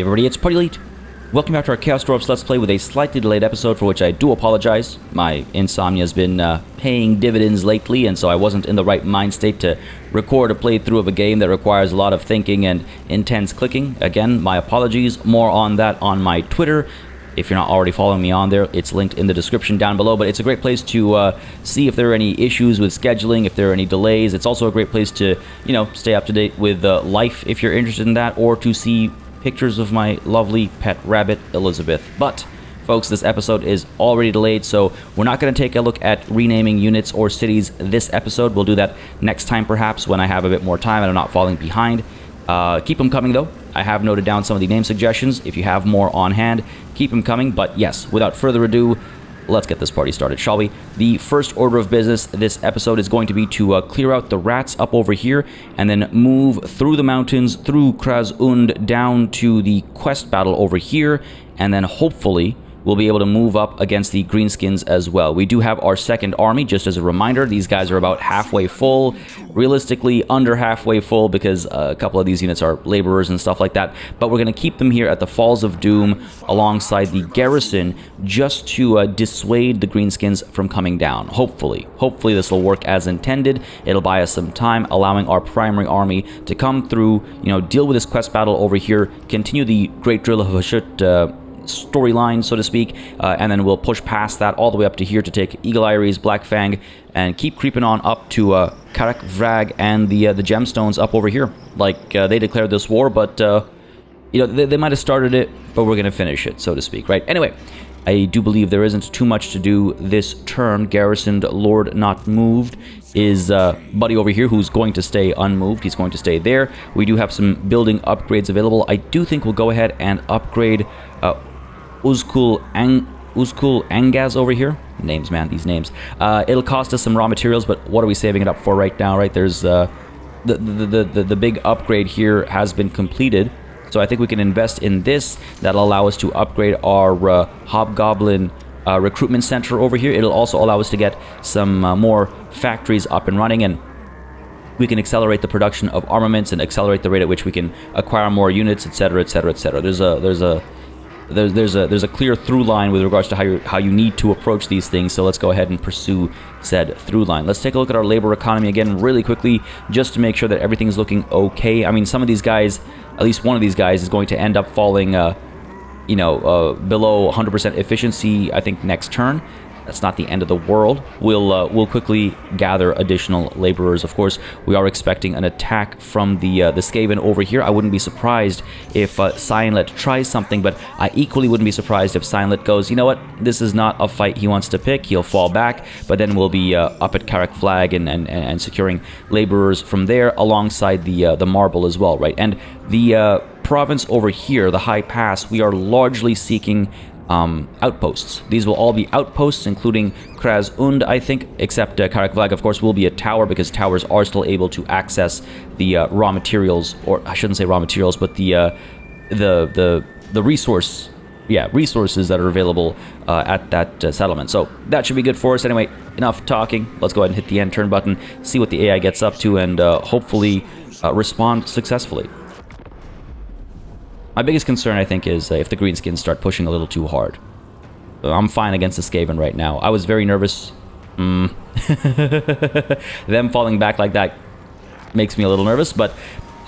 everybody, it's PartyElite. Welcome back to our Chaos Dwarfs Let's Play with a slightly delayed episode for which I do apologize. My insomnia has been paying dividends lately, and so I wasn't in the right mind state to record a playthrough of a game that requires a lot of thinking and intense clicking. Again, my apologies. More on that on my Twitter. If you're not already following me on there, it's linked in the description down below, but it's a great place to see if there are any issues with scheduling, if there are any delays. It's also a great place to, stay up to date with life if you're interested in that, or to see pictures of my lovely pet rabbit, Elizabeth. But, folks, this episode is already delayed, so we're not going to take a look at renaming units or cities this episode. We'll do that next time, perhaps, when I have a bit more time and I'm not falling behind. Keep them coming, though. I have noted down some of the name suggestions. If you have more on hand, keep them coming. But yes, without further ado, let's get this party started, shall we? The first order of business this episode is going to be to clear out the rats up over here and then move through the mountains, through Kraz-Und, down to the quest battle over here, and then hopefully we'll be able to move up against the Greenskins as well. We do have our second army, just as a reminder. These guys are about halfway full, realistically under halfway full, because a couple of these units are laborers and stuff like that. But we're going to keep them here at the Falls of Doom alongside the garrison, just to dissuade the Greenskins from coming down. Hopefully this will work as intended. It'll buy us some time, allowing our primary army to come through, deal with this quest battle over here, continue the Great Drill of Hashut storyline, so to speak, and then we'll push past that all the way up to here to take Eagle Iris, Black Fang, and keep creeping on up to Karak Vrag and the gemstones up over here. They declared this war, but they might have started it, but we're gonna finish it, so to speak, right? Anyway, I do believe there isn't too much to do this turn. Garrisoned Lord Not Moved is Buddy over here, who's going to stay unmoved. He's going to stay there. We do have some building upgrades available. I do think we'll go ahead and upgrade Uzkul Angaz over here. Names, man, these names. It'll cost us some raw materials, but what are we saving it up for right now, right? There's the big upgrade here has been completed, so I think we can invest in this. That'll allow us to upgrade our Hobgoblin recruitment center over here. It'll also allow us to get some more factories up and running, and we can accelerate the production of armaments and accelerate the rate at which we can acquire more units, etc., etc., etc. There's a clear through line with regards to how you need to approach these things, so let's go ahead and pursue said through line. Let's take a look at our labor economy again really quickly, just to make sure that everything's looking okay. I mean, some of these guys, at least one of these guys, is going to end up falling, below 100% efficiency, I think, next turn. That's not the end of the world. We'll quickly gather additional laborers. Of course, we are expecting an attack from the skaven over here. I wouldn't be surprised if Silent tries something, but I equally wouldn't be surprised if Silent goes, you know what, this is not a fight he wants to pick. He'll fall back, but then we'll be up at Karak Flag and securing laborers from there alongside the marble as well, right? And the province over here, the High Pass, we are largely seeking outposts. These will all be outposts, including Kraz-Und, I think, except Karak Flag, of course, will be a tower, because towers are still able to access the raw materials, or I shouldn't say raw materials, but the resources that are available at that settlement. So that should be good for us. Anyway, enough talking. Let's go ahead and hit the end turn button, see what the AI gets up to, and hopefully respond successfully. My biggest concern, I think, is if the Greenskins start pushing a little too hard. I'm fine against the Skaven right now. I was very nervous. Them falling back like that makes me a little nervous, but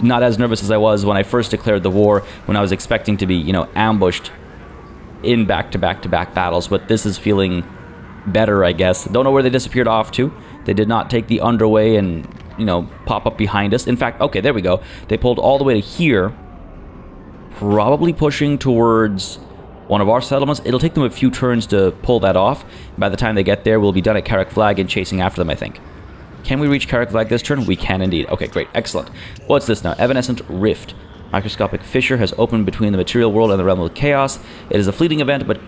not as nervous as I was when I first declared the war, when I was expecting to be, ambushed in back-to-back battles. But this is feeling better, I guess. Don't know where they disappeared off to. They did not take the underway and, pop up behind us. In fact, okay, there we go. They pulled all the way to here, probably pushing towards one of our settlements. It'll take them a few turns to pull that off. By the time they get there, we'll be done at Karak Flag and chasing after them, I think. Can we reach Karak Flag this turn? We can indeed. Okay, great. Excellent. What's this now? Evanescent Rift. Microscopic fissure has opened between the material world and the realm of chaos. It is a fleeting event, but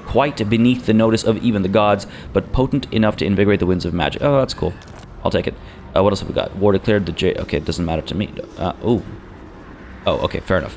quite beneath the notice of even the gods, but potent enough to invigorate the winds of magic. Oh, that's cool. I'll take it. What else have we got? War declared the J... Okay, it doesn't matter to me. Oh, okay, fair enough.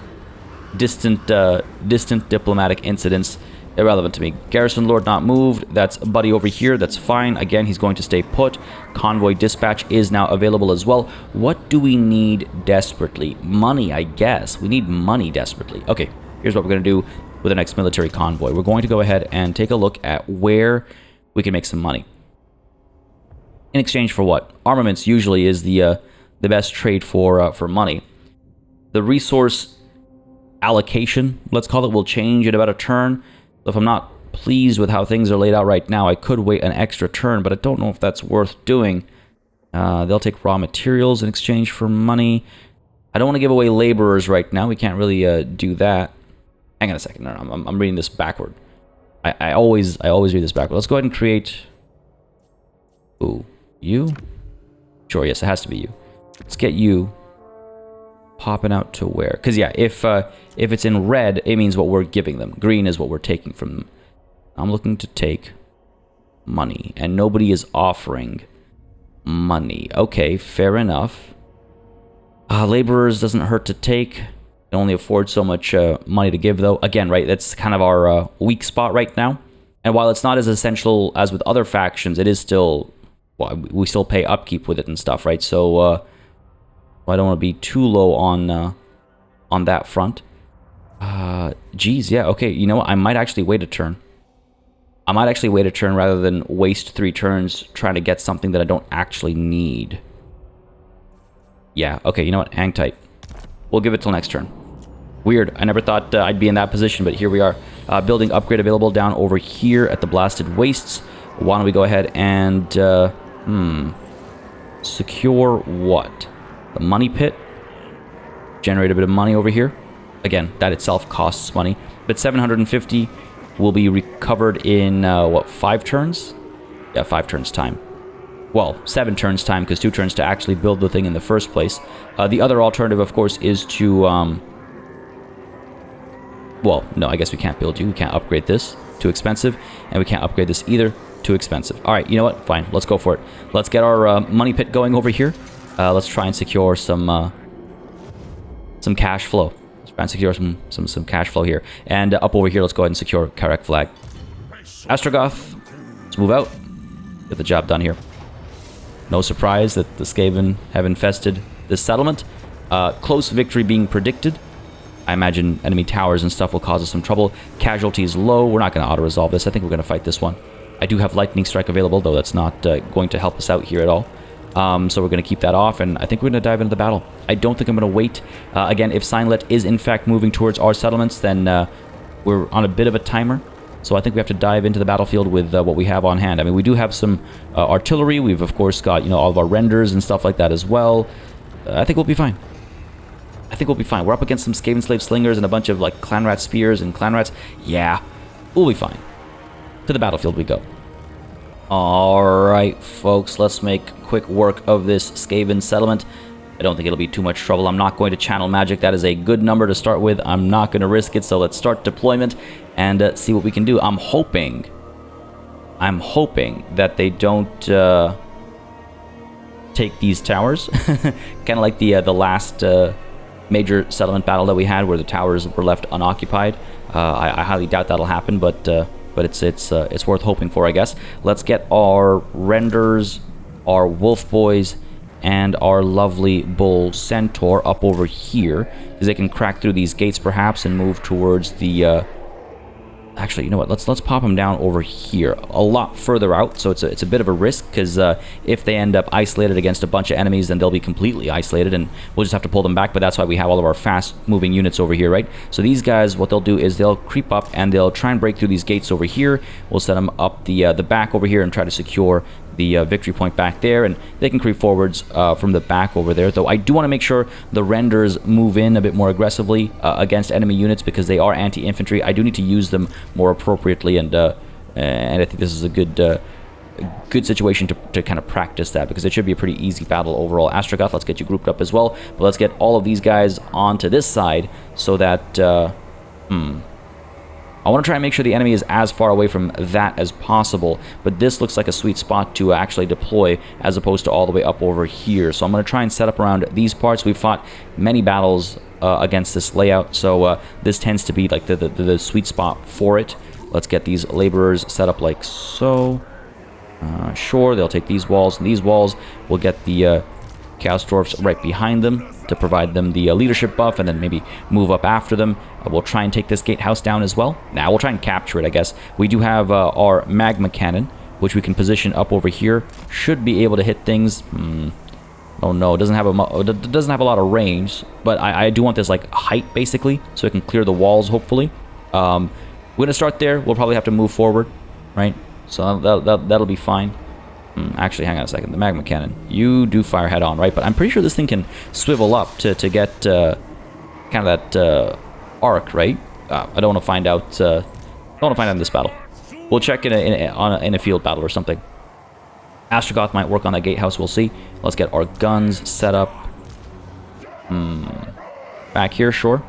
Distant diplomatic incidents Irrelevant to me. Garrison Lord not moved. That's Buddy over here. That's fine. Again, he's going to stay put. Convoy dispatch is now available as well. What do we need desperately? Money, I guess. We need money desperately. Okay, here's what we're going to do with the next military convoy. We're going to go ahead and take a look at where we can make some money. In exchange for what? Armaments usually is the best trade for money. The resource allocation, let's call it, will change in about a turn. So if I'm not pleased with how things are laid out right now, I could wait an extra turn, but I don't know if that's worth doing. They'll take raw materials in exchange for money. I don't want to give away laborers right now. We can't really do that. Hang on a second. No, I'm reading this backward. I always read this backward. Let's go ahead and create... Ooh, you? Sure, yes, it has to be you. Let's get you popping out to where? Because yeah, if it's in red, it means what we're giving them. Green is what we're taking from them. I'm looking to take money, and nobody is offering money. Okay, fair enough. Laborers doesn't hurt to take. Can only afford so much money to give, though. Again, right, that's kind of our weak spot right now. And while it's not as essential as with other factions, it is still... Well, we still pay upkeep with it and stuff, right? So, I don't want to be too low on that front. Geez, yeah, okay, you know what? I might actually wait a turn. I might actually wait a turn rather than waste 3 turns trying to get something that I don't actually need. Yeah, okay, you know what? Hang tight. We'll give it till next turn. Weird. I never thought I'd be in that position, but here we are. Building upgrade available down over here at the Blasted Wastes. Why don't we go ahead and... secure what? The money pit. Generate a bit of money over here. Again, that itself costs money. But 750 will be recovered in, what, 5 turns? Yeah, 5 turns time. Well, 7 turns time, because 2 turns to actually build the thing in the first place. The other alternative, of course, is to... Well, no, I guess we can't build you. We can't upgrade this. Too expensive. And we can't upgrade this either. Too expensive. All right, you know what? Fine. Let's go for it. Let's get our money pit going over here. Let's try and secure some cash flow. Let's try and secure some cash flow here. And up over here, let's go ahead and secure Karek flag. Astragoth, let's move out. Get the job done here. No surprise that the Skaven have infested this settlement. Close victory being predicted. I imagine enemy towers and stuff will cause us some trouble. Casualties low. We're not going to auto-resolve this. I think we're going to fight this one. I do have Lightning Strike available, though that's not going to help us out here at all. So we're going to keep that off, and I think we're going to dive into the battle. I don't think I'm going to wait. Again, if Signlet is in fact moving towards our settlements, then we're on a bit of a timer. So I think we have to dive into the battlefield with what we have on hand. I mean, we do have some artillery. We've, of course, got, you know, all of our renders and stuff like that as well. I think we'll be fine. I think we'll be fine. We're up against some Skaven Slave Slingers and a bunch of, like, Clan Rat Spears and Clan Rats. Yeah, we'll be fine. To the battlefield we go. Alright, folks, let's make quick work of this Skaven settlement. I don't think it'll be too much trouble. I'm not going to channel magic. That is a good number to start with. I'm not going to risk it, so let's start deployment and see what we can do. I'm hoping that they don't take these towers. Kind of like the last major settlement battle that we had where the towers were left unoccupied. I highly doubt that'll happen, but it's worth hoping for, I guess. Let's get our renders, our wolf boys, and our lovely bull centaur up over here, because they can crack through these gates perhaps and move towards the actually, you know what, let's pop them down over here a lot further out. So it's a bit of a risk, because if they end up isolated against a bunch of enemies, then they'll be completely isolated and we'll just have to pull them back. But that's why we have all of our fast moving units over here, right? So these guys, what they'll do is they'll creep up and they'll try and break through these gates over here. We'll set them up the back over here and try to secure the victory point back there, and they can creep forwards from the back over there. Though I do want to make sure the renders move in a bit more aggressively against enemy units, because they are anti-infantry. I do need to use them more appropriately, and I think this is a good situation to kind of practice that, because it should be a pretty easy battle overall. Astragoth, let's get you grouped up as well, but let's get all of these guys onto this side so that I want to try and make sure the enemy is as far away from that as possible, but this looks like a sweet spot to actually deploy as opposed to all the way up over here. So I'm going to try and set up around these parts. We've fought many battles against this layout, so this tends to be like the sweet spot for it. Let's get these laborers set up like so. Sure, they'll take these walls and these walls. We'll get the Chaos Dwarfs right behind them to provide them the leadership buff, and then maybe move up after them. We'll try and take this gatehouse down as well. Now we'll try and capture it, I guess. We do have our magma cannon, which we can position up over here. Should be able to hit things. Oh no, it doesn't have a lot of range, but I do want this like height basically, so it can clear the walls hopefully. We're gonna start there. We'll probably have to move forward, right? So that'll be fine. Actually, hang on a second. The magma cannon, you do fire head on, right? But I'm pretty sure this thing can swivel up to get kind of that arc, right? I don't want to find out. Don't want to find out in this battle. We'll check in a field battle or something. Astragoth might work on that gatehouse. We'll see. Let's get our guns set up. Back here, sure.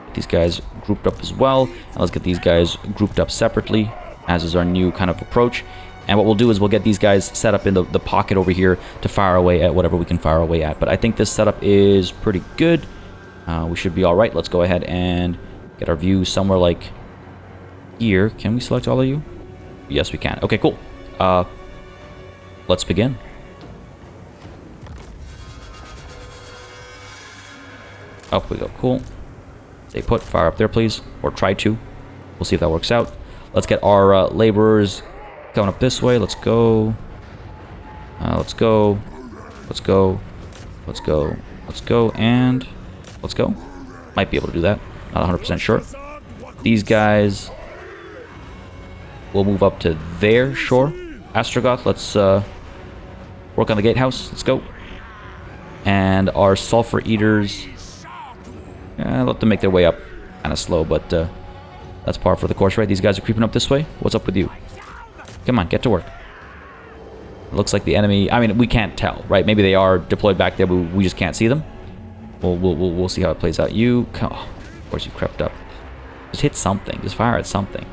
Get these guys grouped up as well. And let's get these guys grouped up separately, as is our new kind of approach. And what we'll do is we'll get these guys set up in the pocket over here to fire away at whatever we can fire away at. But I think this setup is pretty good. We should be all right. Let's go ahead and get our view somewhere like here. Can we select all of you? Yes, we can. Okay, cool. Let's begin. Up we go. Cool. Stay put. Fire up there, please. Or try to. We'll see if that works out. Let's get our laborers going up this way. Let's go. Let's go. Let's go. Let's go. Let's go. And let's go. Might be able to do that. Not 100% sure. These guys will move up to there. Sure. Astragoth, let's work on the gatehouse. Let's go. And our sulfur eaters, let them make their way up. Kind of slow, but that's par for the course, right? These guys are creeping up this way. What's up with you? Come on, get to work. It looks like the enemy. I mean, we can't tell, right? Maybe they are deployed back there, but we just can't see them. We'll see how it plays out. You, oh, of course, you crept up. Just hit something. Just fire at something.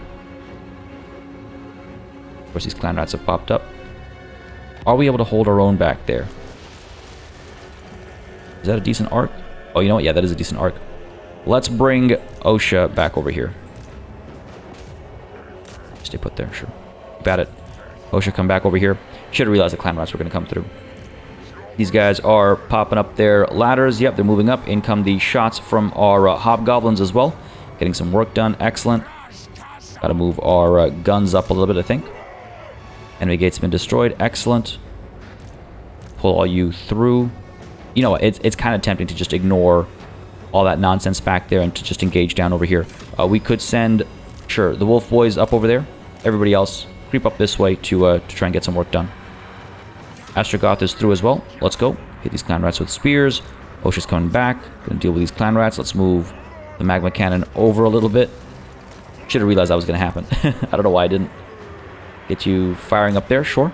Of course, these clan rats have popped up. Are we able to hold our own back there? Is that a decent arc? Oh, you know what? Yeah, that is a decent arc. Let's bring OSHA back over here. Stay put there, sure. Keep at it. OSHA, come back over here. Should have realized the clan rats were going to come through. These guys are popping up their ladders. Yep, they're moving up. In come the shots from our hobgoblins as well. Getting some work done. Excellent. Got to move our guns up a little bit, I think. Enemy gate's been destroyed. Excellent. Pull all you through. You know what? It's kind of tempting to just ignore all that nonsense back there and to just engage down over here. We could send, sure, the wolf boys up over there. Everybody else creep up this way to try and get some work done. Astragoth is through as well. Let's go. Hit these clan rats with spears. OSHA's coming back. Gonna deal with these clan rats. Let's move the magma cannon over a little bit. Should have realized that was gonna happen. I don't know why I didn't. Get you firing up there, sure.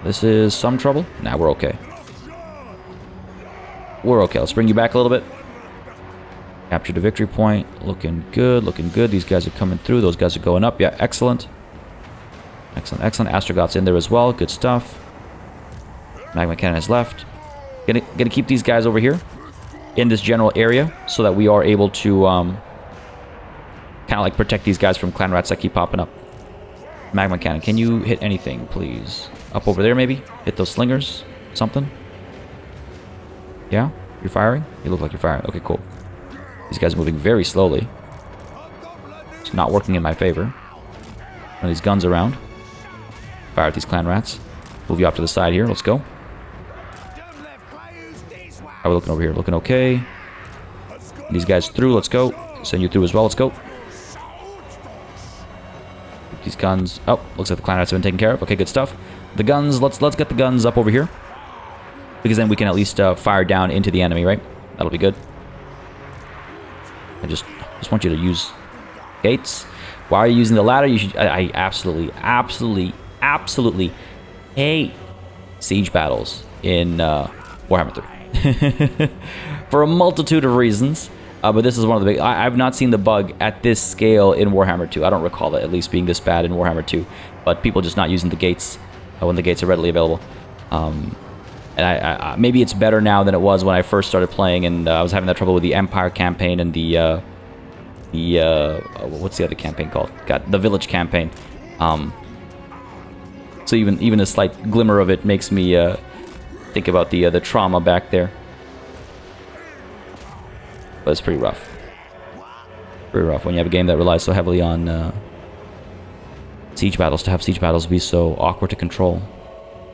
This is some trouble. Nah, we're okay. We're okay. Let's bring you back a little bit. Captured a victory point. Looking good, looking good. These guys are coming through. Those guys are going up. Yeah, excellent. Excellent, excellent. Astragoth's in there as well. Good stuff. Magma cannon is left. Gonna keep these guys over here in this general area so that we are able to kind of like protect these guys from clan rats that keep popping up. Magma cannon, can you hit anything, please? Up over there, maybe? Hit those slingers? Something? Yeah? You're firing? You look like you're firing. Okay, cool. These guys are moving very slowly. It's not working in my favor. Run these guns around. Fire at these clan rats. Move you off to the side here. Let's go. How are we looking over here? Looking okay. These guys through. Let's go. Send you through as well. Let's go. These guns. Oh, looks like the clan rats have been taken care of. Okay, good stuff. The guns. Let's get the guns up over here, because then we can at least fire down into the enemy, right? That'll be good. I just want you to use gates. Why are you using the ladder? You should. I absolutely hate siege battles in Warhammer 3 for a multitude of reasons. But this is one of the big... I've not seen the bug at this scale in Warhammer 2. I don't recall it at least being this bad in Warhammer 2. But people just not using the gates when the gates are readily available. And maybe it's better now than it was when I first started playing, and I was having that trouble with the Empire campaign and the the what's the other campaign called? Got the village campaign. So even a slight glimmer of it makes me think about the trauma back there. But it's pretty rough. Pretty rough when you have a game that relies so heavily on siege battles. To have siege battles be so awkward to control.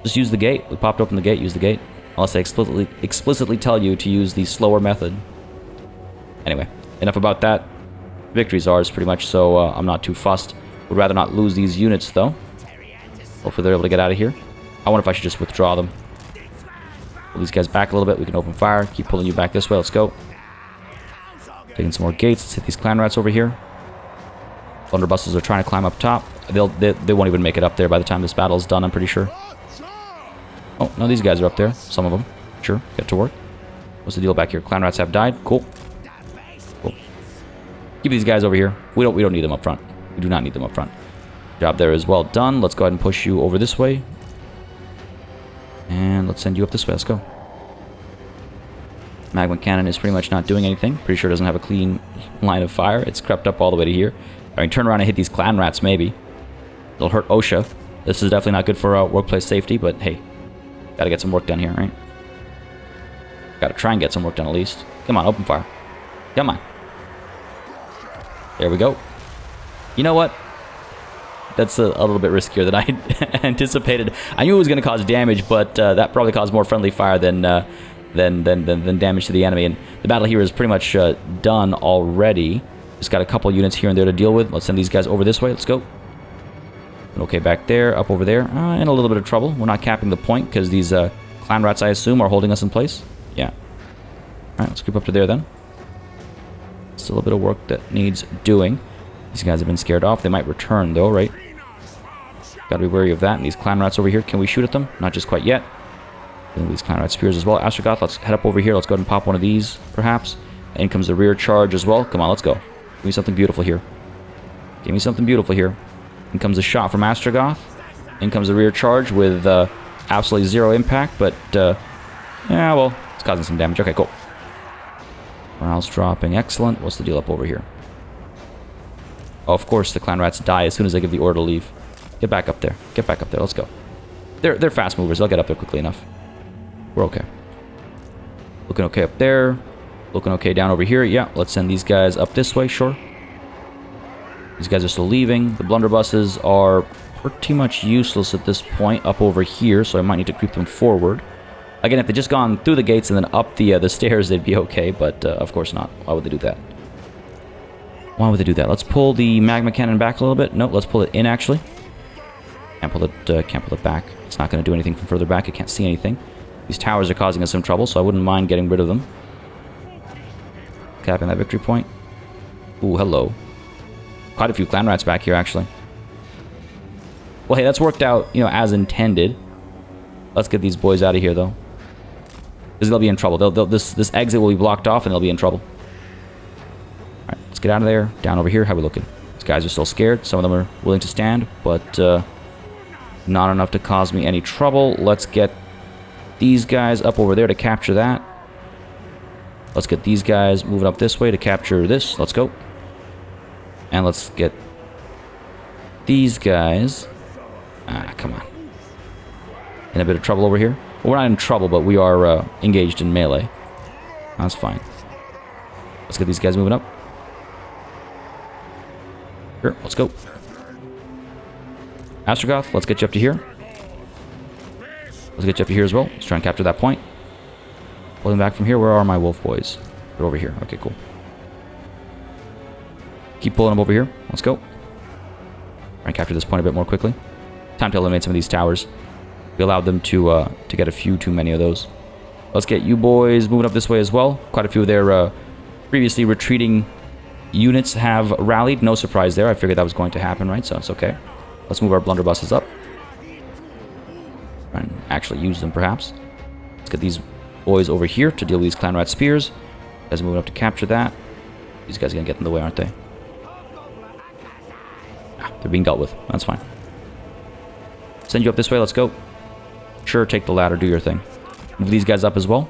Just use the gate. We popped open the gate. Use the gate. Unless they explicitly tell you to use the slower method. Anyway, enough about that. Victory's ours, pretty much, so I'm not too fussed. Would rather not lose these units, though. Hopefully they're able to get out of here. I wonder if I should just withdraw them. Pull these guys back a little bit. We can open fire. Keep pulling you back this way. Let's go. Taking some more gates. Let's hit these clan rats over here. Blunderbusses are trying to climb up top. They won't even make it up there by the time this battle is done, I'm pretty sure. Oh, no, these guys are up there. Some of them. Sure, get to work. What's the deal back here? Clan rats have died. Cool. Cool. Keep these guys over here. We don't need them up front. We do not need them up front. Job there is well done. Let's go ahead and push you over this way. And let's send you up this way. Let's go. Magma cannon is pretty much not doing anything. Pretty sure it doesn't have a clean line of fire. It's crept up all the way to here. I mean, turn around and hit these clan rats, maybe. It'll hurt OSHA. This is definitely not good for workplace safety, but hey, gotta get some work done here, right? Gotta try and get some work done at least. Come on, open fire. Come on. There we go. You know what? That's a little bit riskier than I anticipated. I knew it was going to cause damage, but that probably caused more friendly fire than damage to the enemy. And the battle here is pretty much done already. Just got a couple units here and there to deal with. Let's send these guys over this way. Let's go. Okay, back there, up over there. In a little bit of trouble. We're not capping the point because these clan rats, I assume, are holding us in place. Yeah. All right, let's creep up to there then. Still a bit of work that needs doing. These guys have been scared off. They might return, though, right? Gotta be wary of that. And these clan rats over here, can we shoot at them? Not just quite yet. These clan rat spears as well. Astragoth, let's head up over here. Let's go ahead and pop one of these, perhaps. In comes the rear charge as well. Come on, let's go. Give me something beautiful here. Give me something beautiful here. In comes a shot from Astragoth. In comes the rear charge with absolutely zero impact, but yeah, well, it's causing some damage. Okay, cool. Morale's dropping. Excellent. What's the deal up over here? Oh, of course, the clan rats die as soon as they give the order to leave. Get back up there. Get back up there. Let's go. They're fast movers. They'll get up there quickly enough. We're okay. Looking okay up there. Looking okay down over here. Yeah, let's send these guys up this way. Sure. These guys are still leaving. The blunderbusses are pretty much useless at this point up over here, so I might need to creep them forward. Again, if they'd just gone through the gates and then up the stairs, they'd be okay, but of course not. Why would they do that? Why would they do that? Let's pull the magma cannon back a little bit. Nope, let's pull it in, actually. Can't pull it back. It's not going to do anything from further back. I can't see anything. These towers are causing us some trouble, so I wouldn't mind getting rid of them. Capping that victory point. Ooh, hello. Quite a few clan rats back here, actually. Well, hey, that's worked out, you know, as intended. Let's get these boys out of here, though. Because they'll be in trouble. This exit will be blocked off, and they'll be in trouble. Alright, let's get out of there. Down over here. How are we looking? These guys are still scared. Some of them are willing to stand, but not enough to cause me any trouble. Let's get these guys up over there to capture that. Let's get these guys moving up this way to capture this. Let's go. And let's get these guys... Ah, come on. In a bit of trouble over here? Well, we're not in trouble, but we are engaged in melee. That's fine. Let's get these guys moving up. Here, let's go. Astragoth, let's get you up to here. Let's get you up to here as well. Let's try and capture that point. Pulling back from here. Where are my wolf boys? They're over here. Okay, cool. Keep pulling them over here. Let's go. Try and capture this point a bit more quickly. Time to eliminate some of these towers. We allowed them to get a few too many of those. Let's get you boys moving up this way as well. Quite a few of their previously retreating units have rallied. No surprise there. I figured that was going to happen, right? So it's okay. Let's move our blunderbusses up. And actually use them, perhaps. Let's get these boys over here to deal with these clan rat spears. You guys are moving up to capture that. These guys are going to get in the way, aren't they? Ah, they're being dealt with. That's fine. Send you up this way. Let's go. Sure, take the ladder. Do your thing. Move these guys up as well.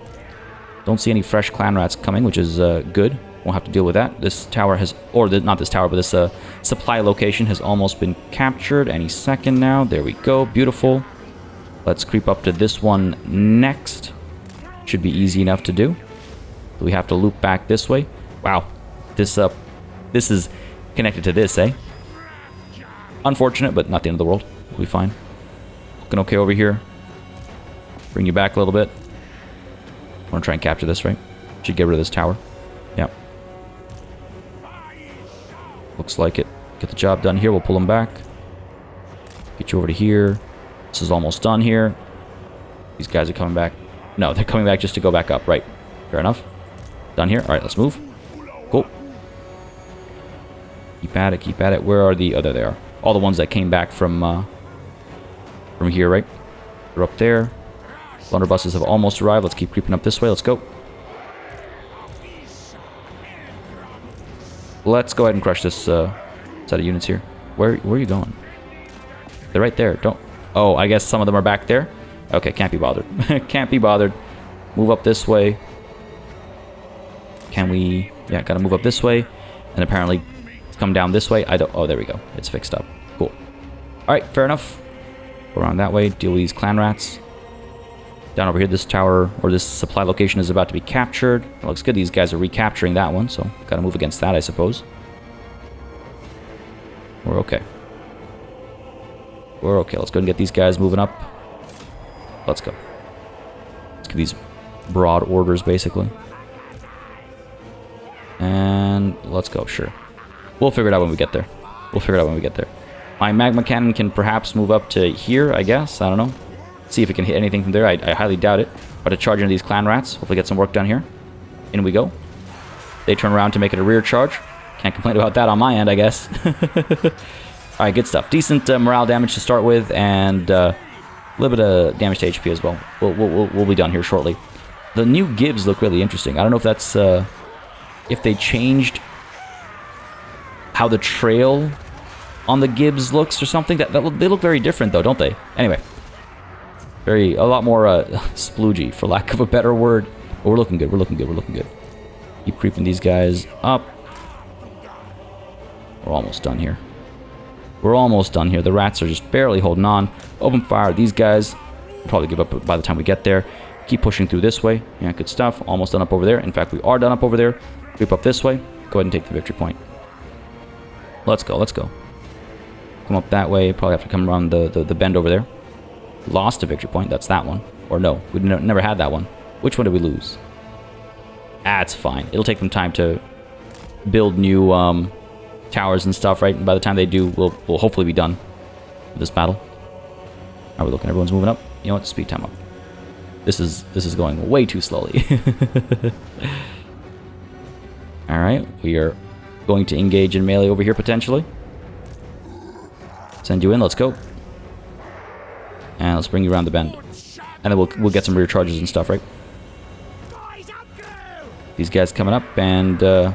Don't see any fresh clan rats coming, which is good. Won't have to deal with that. This tower has, or not this tower, but this supply location has almost been captured any second now. There we go. Beautiful. Let's creep up to this one next. Should be easy enough to do. We have to loop back this way. Wow. This is connected to this, eh? Unfortunate, but not the end of the world. We'll be fine. Looking okay over here. Bring you back a little bit. I want to try and capture this, right? Should get rid of this tower. Yep. Looks like it. Get the job done here. We'll pull them back. Get you over to here. This is almost done here. These guys are coming back. No, they're coming back just to go back up. Right. Fair enough. Done here. All right, let's move. Cool. Keep at it. Keep at it. Where are the... Oh, there they are. All the ones that came back from here, right? They're up there. Blunderbusses have almost arrived. Let's keep creeping up this way. Let's go. Let's go ahead and crush this set of units here. Where are you going? They're right there. Don't... Oh, I guess some of them are back there. Okay, can't be bothered. Can't be bothered. Move up this way. Can we... Yeah, gotta move up this way. And apparently come down this way. I don't... Oh, there we go. It's fixed up. Cool. Alright, fair enough. Go around that way. Deal with these clan rats. Down over here, this tower, or this supply location is about to be captured. It looks good. These guys are recapturing that one, so gotta move against that, I suppose. We're okay. We're okay. Let's go and get these guys moving up. Let's go. Let's get these broad orders, basically. And let's go, sure. We'll figure it out when we get there. We'll figure it out when we get there. My magma cannon can perhaps move up to here, I guess. I don't know. See if it can hit anything from there. I highly doubt it. But to charge into these clan rats. Hopefully get some work done here. In we go. They turn around to make it a rear charge. Can't complain about that on my end, I guess. Alright, good stuff. Decent morale damage to start with. And a little bit of damage to HP as well. We'll be done here shortly. The new Gibbs look really interesting. I don't know if that's... if they changed how the trail on the Gibbs looks or something. They look very different, though, don't they? Anyway. A lot more sploogey, for lack of a better word. But we're looking good, we're looking good, we're looking good. Keep creeping these guys up. We're almost done here. We're almost done here. The rats are just barely holding on. Open fire. These guys will probably give up by the time we get there. Keep pushing through this way. Yeah, good stuff. Almost done up over there. In fact, we are done up over there. Creep up this way. Go ahead and take the victory point. Let's go, let's go. Come up that way. Probably have to come around the bend over there. Lost a victory point. That's that one. Or no, we never had that one. Which one did we lose? Ah, it's fine. It'll take them time to build new towers and stuff, right? And by the time they do, we'll hopefully be done with this battle. Are we looking? Everyone's moving up. You know what? Speed time up. This is going way too slowly. All right, we are going to engage in melee over here potentially. Send you in. Let's go. And let's bring you around the bend. And then we'll get some rear charges and stuff, right? These guys coming up, and get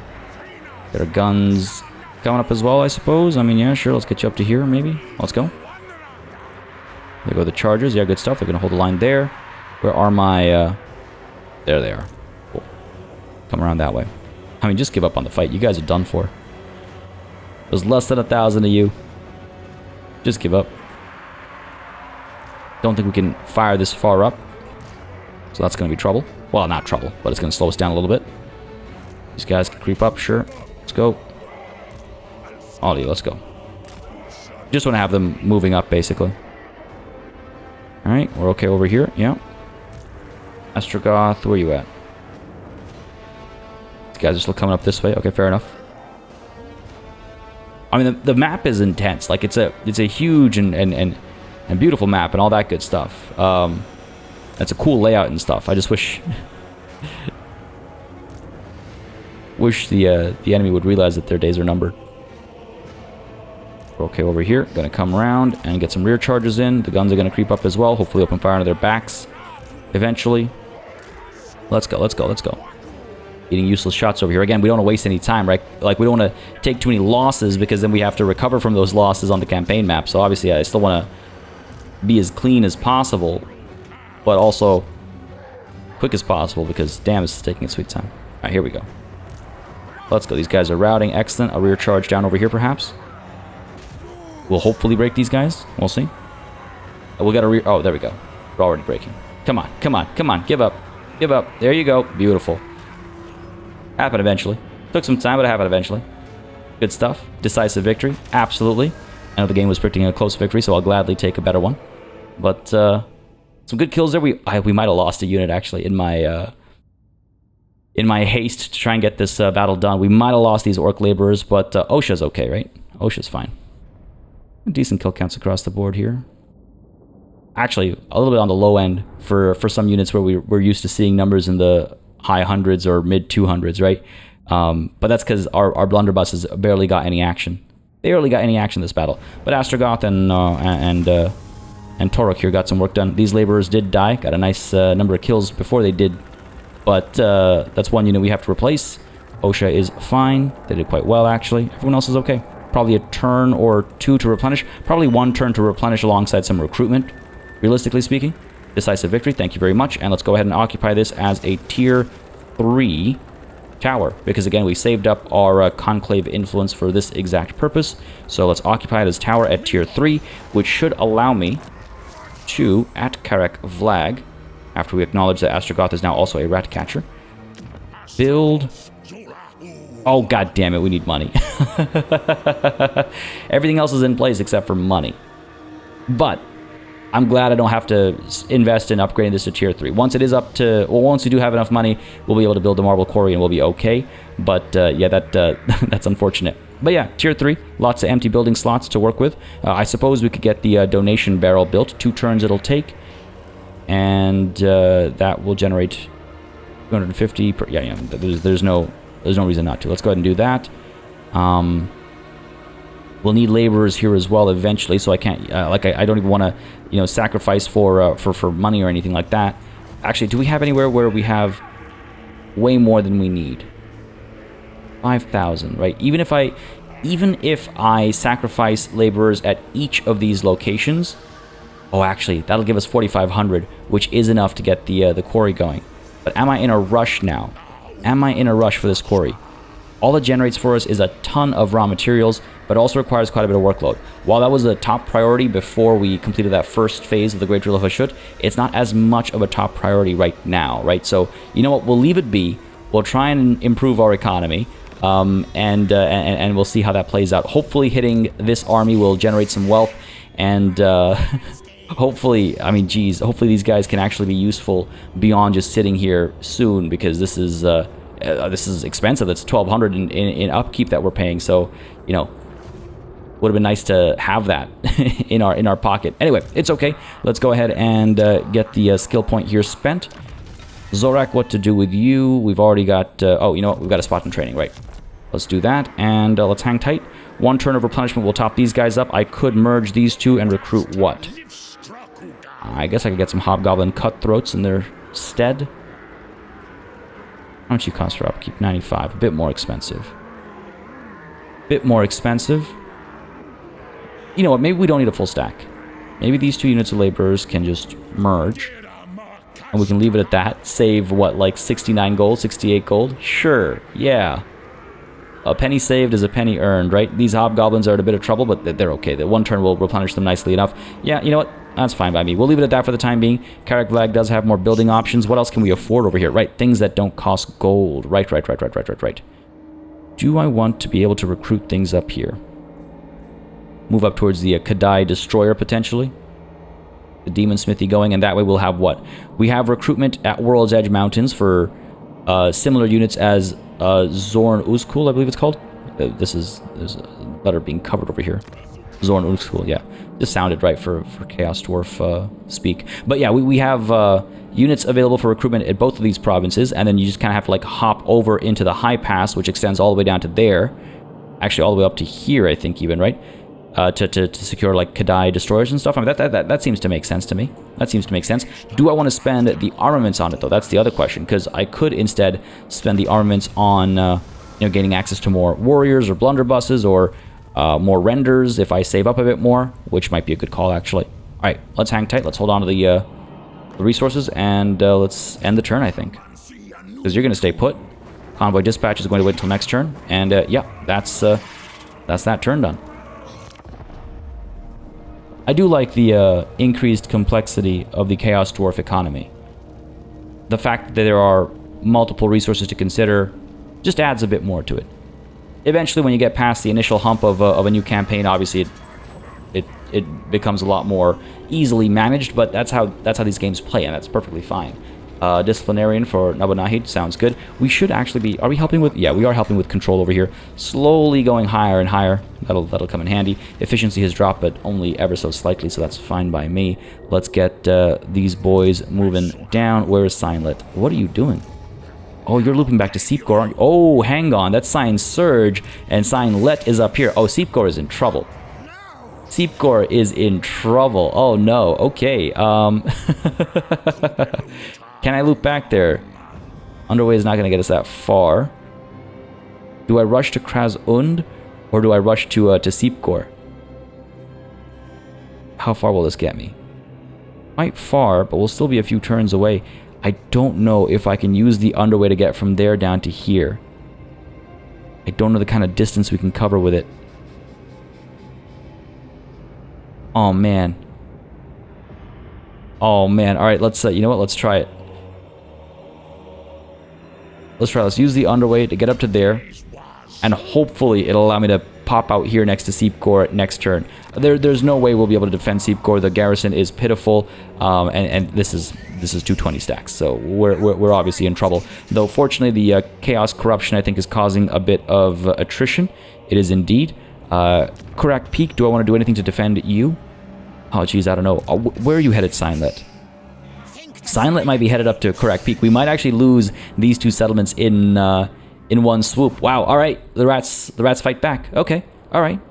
our guns coming up as well, I suppose. I mean, yeah, sure. Let's get you up to here, maybe. Let's go. There go the chargers. Yeah, good stuff. They're going to hold the line there. Where are my... There they are. Cool. Come around that way. I mean, just give up on the fight. You guys are done for. There's less than 1,000 of you. Just give up. Don't think we can fire this far up. So that's going to be trouble. Well, not trouble, but it's going to slow us down a little bit. These guys can creep up, sure. Let's go. Ollie, let's go. Just want to have them moving up, basically. Alright, we're okay over here. Yeah. Astragoth, where are you at? These guys are still coming up this way. Okay, fair enough. I mean, the map is intense. Like, it's a huge and beautiful map and all that good stuff. It's a cool layout and stuff. I just wish the enemy would realize that their days are numbered. We're okay over here. Gonna come around and get some rear charges in. The guns are gonna creep up as well. Hopefully open fire into their backs eventually. Let's go, let's go, let's go. Getting useless shots over here. Again, we don't want to waste any time, right? Like, we don't want to take too many losses because then we have to recover from those losses on the campaign map. So obviously I still want to be as clean as possible, but also quick as possible because damn, this is taking a sweet time. All right, here we go. Let's go. These guys are routing. Excellent. A rear charge down over here, perhaps. We'll hopefully break these guys. We'll see. We got a rear... Oh, there we go. We're already breaking. Come on. Come on. Come on. Give up. Give up. There you go. Beautiful. Happened eventually. Took some time, but it happened eventually. Good stuff. Decisive victory. Absolutely. I know the game was predicting a close victory, so I'll gladly take a better one. But, some good kills there. We might have lost a unit, actually, in my haste to try and get this battle done. We might have lost these orc laborers, but OSHA's okay, right? OSHA's fine. Decent kill counts across the board here. Actually, a little bit on the low end for some units where we're used to seeing numbers in the high hundreds or mid 200s, right? But that's because our blunderbusses barely got any action. They barely got any action in this battle. But Astragoth and Torok here got some work done. These laborers did die. Got a nice number of kills before they did. But that's one unit we have to replace. OSHA is fine. They did quite well, actually. Everyone else is okay. Probably a turn or two to replenish. Probably one turn to replenish alongside some recruitment, realistically speaking. Decisive victory. Thank you very much. And let's go ahead and occupy this as a tier 3 tower. Because, again, we saved up our conclave influence for this exact purpose. So let's occupy this tower at tier 3, which should allow me to, at Karek Vlag, after we acknowledge that Astragoth is now also a rat catcher, build... Oh, god damn it, we need money. Everything else is in place except for money. But I'm glad I don't have to invest in upgrading this to tier 3. Once it is up to... Well, once we do have enough money, we'll be able to build the marble quarry and we'll be okay. But, yeah, that's unfortunate. But yeah, tier 3, lots of empty building slots to work with. I suppose we could get the donation barrel built. 2 turns it'll take. And that will generate 250 per... Yeah, there's no reason not to. Let's go ahead and do that. We'll need laborers here as well eventually, so I can't... I don't even want to, sacrifice for money or anything like that. Actually, do we have anywhere where we have way more than we need? 5,000, right? Even if I sacrifice laborers at each of these locations... Oh, actually, that'll give us 4,500, which is enough to get the quarry going. But am I in a rush now? Am I in a rush for this quarry? All it generates for us is a ton of raw materials, but also requires quite a bit of workload. While that was a top priority before we completed that first phase of the Great Drill of Hashut, it's not as much of a top priority right now, right? So, you know what? We'll leave it be. We'll try and improve our economy, and we'll see how that plays out. Hopefully hitting this army will generate some wealth, and... hopefully, I mean, geez, hopefully these guys can actually be useful beyond just sitting here soon, because this is expensive. That's 1,200 in upkeep that we're paying. So, would have been nice to have that in our pocket. Anyway, it's okay. Let's go ahead and get the skill point here spent. Zorak, what to do with you? We've already got... oh, you know what? We've got a spot in training, right? Let's do that, and let's hang tight. One turn of replenishment will top these guys up. I could merge these two and recruit what? I guess I could get some Hobgoblin Cutthroats in their stead. How much you cost for upkeep? 95. A bit more expensive. Bit more expensive. You know what? Maybe we don't need a full stack. Maybe these 2 units of laborers can just merge. And we can leave it at that. Save, what, like 69 gold? 68 gold? Sure. Yeah. A penny saved is a penny earned, right? These hobgoblins are in a bit of trouble, but they're okay. The one turn will replenish them nicely enough. Yeah, you know what? That's fine by me. We'll leave it at that for the time being. Karek Vlag does have more building options. What else can we afford over here? Right, things that don't cost gold. Right. Do I want to be able to recruit things up here? Move up towards the Kadai Destroyer, potentially. The Demon Smithy going, and that way we'll have what? We have recruitment at World's Edge Mountains for similar units as Zorn Uzkul, I believe it's called. There's a letter being covered over here. Zorn Uzkul, yeah. Just sounded right for Chaos Dwarf speak. But yeah, we have units available for recruitment at both of these provinces, and then you just kind of have to like hop over into the High Pass, which extends all the way down to there. Actually, all the way up to here, I think, even, right? To secure like Kadai destroyers and stuff. I mean, that seems to make sense to me. That seems to make sense. Do I want to spend the armaments on it, though? That's the other question, because I could instead spend the armaments on gaining access to more warriors or blunderbusses or more renders if I save up a bit more, which might be a good call, actually. All right, let's hang tight. Let's hold on to the resources, and let's end the turn, I think. Because you're going to stay put. Convoy dispatch is going to wait until next turn. And yeah, that's that turn done. I do like the increased complexity of the Chaos Dwarf economy. The fact that there are multiple resources to consider just adds a bit more to it. Eventually, when you get past the initial hump of a new campaign, obviously it becomes a lot more easily managed, but that's how these games play, and that's perfectly fine. Disciplinarian for Nabunahid sounds good. We should actually be... Are we helping with... Yeah, we are helping with control over here. Slowly going higher and higher. That'll come in handy. Efficiency has dropped, but only ever so slightly, so that's fine by me. Let's get these boys moving down. Where is Signlet? What are you doing? Oh, you're looping back to Seepgore, aren't you? Oh, hang on. That's Sign Surge, and Signlet is up here. Oh, Seepgore is in trouble. Seepgore is in trouble. Oh, no. Okay. Can I loop back there? Underway is not going to get us that far. Do I rush to Kraz-Und, or do I rush to Seepgore? How far will this get me? Quite far, but we'll still be a few turns away. I don't know if I can use the underway to get from there down to here. I don't know the kind of distance we can cover with it. Oh, man. Oh, man. All right, let's, you know what? Let's try it. Let's try. Let's use the underway to get up to there. And hopefully it'll allow me to pop out here next to Seepgore next turn. There's no way we'll be able to defend Seepgore. The garrison is pitiful. And this is 220 stacks. So we're obviously in trouble. Though fortunately the Chaos Corruption I think is causing a bit of attrition. It is indeed. Kurak Peak, do I want to do anything to defend you? Oh geez, I don't know. Where are you headed, Signlet? Signlet might be headed up to Kurak Peak. We might actually lose these two settlements in one swoop. Wow, alright. The rats fight back. Okay. Alright.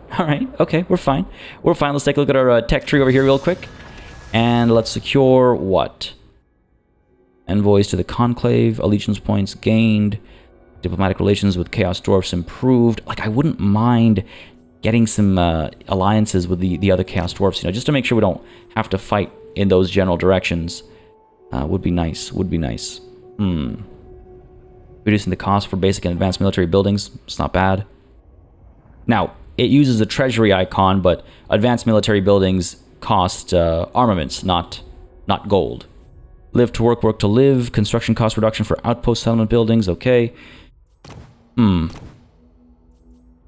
Okay, we're fine. We're fine. Let's take a look at our tech tree over here real quick. And let's secure what? Envoys to the Conclave, allegiance points gained, diplomatic relations with Chaos Dwarfs improved. Like, I wouldn't mind getting some alliances with the other Chaos Dwarfs, you know, just to make sure we don't have to fight in those general directions. Would be nice. Reducing the cost for basic and advanced military buildings. It's not bad. Now, it uses a treasury icon, but advanced military buildings cost armaments, not gold. Live to work, work to live. Construction cost reduction for outpost settlement buildings. Okay.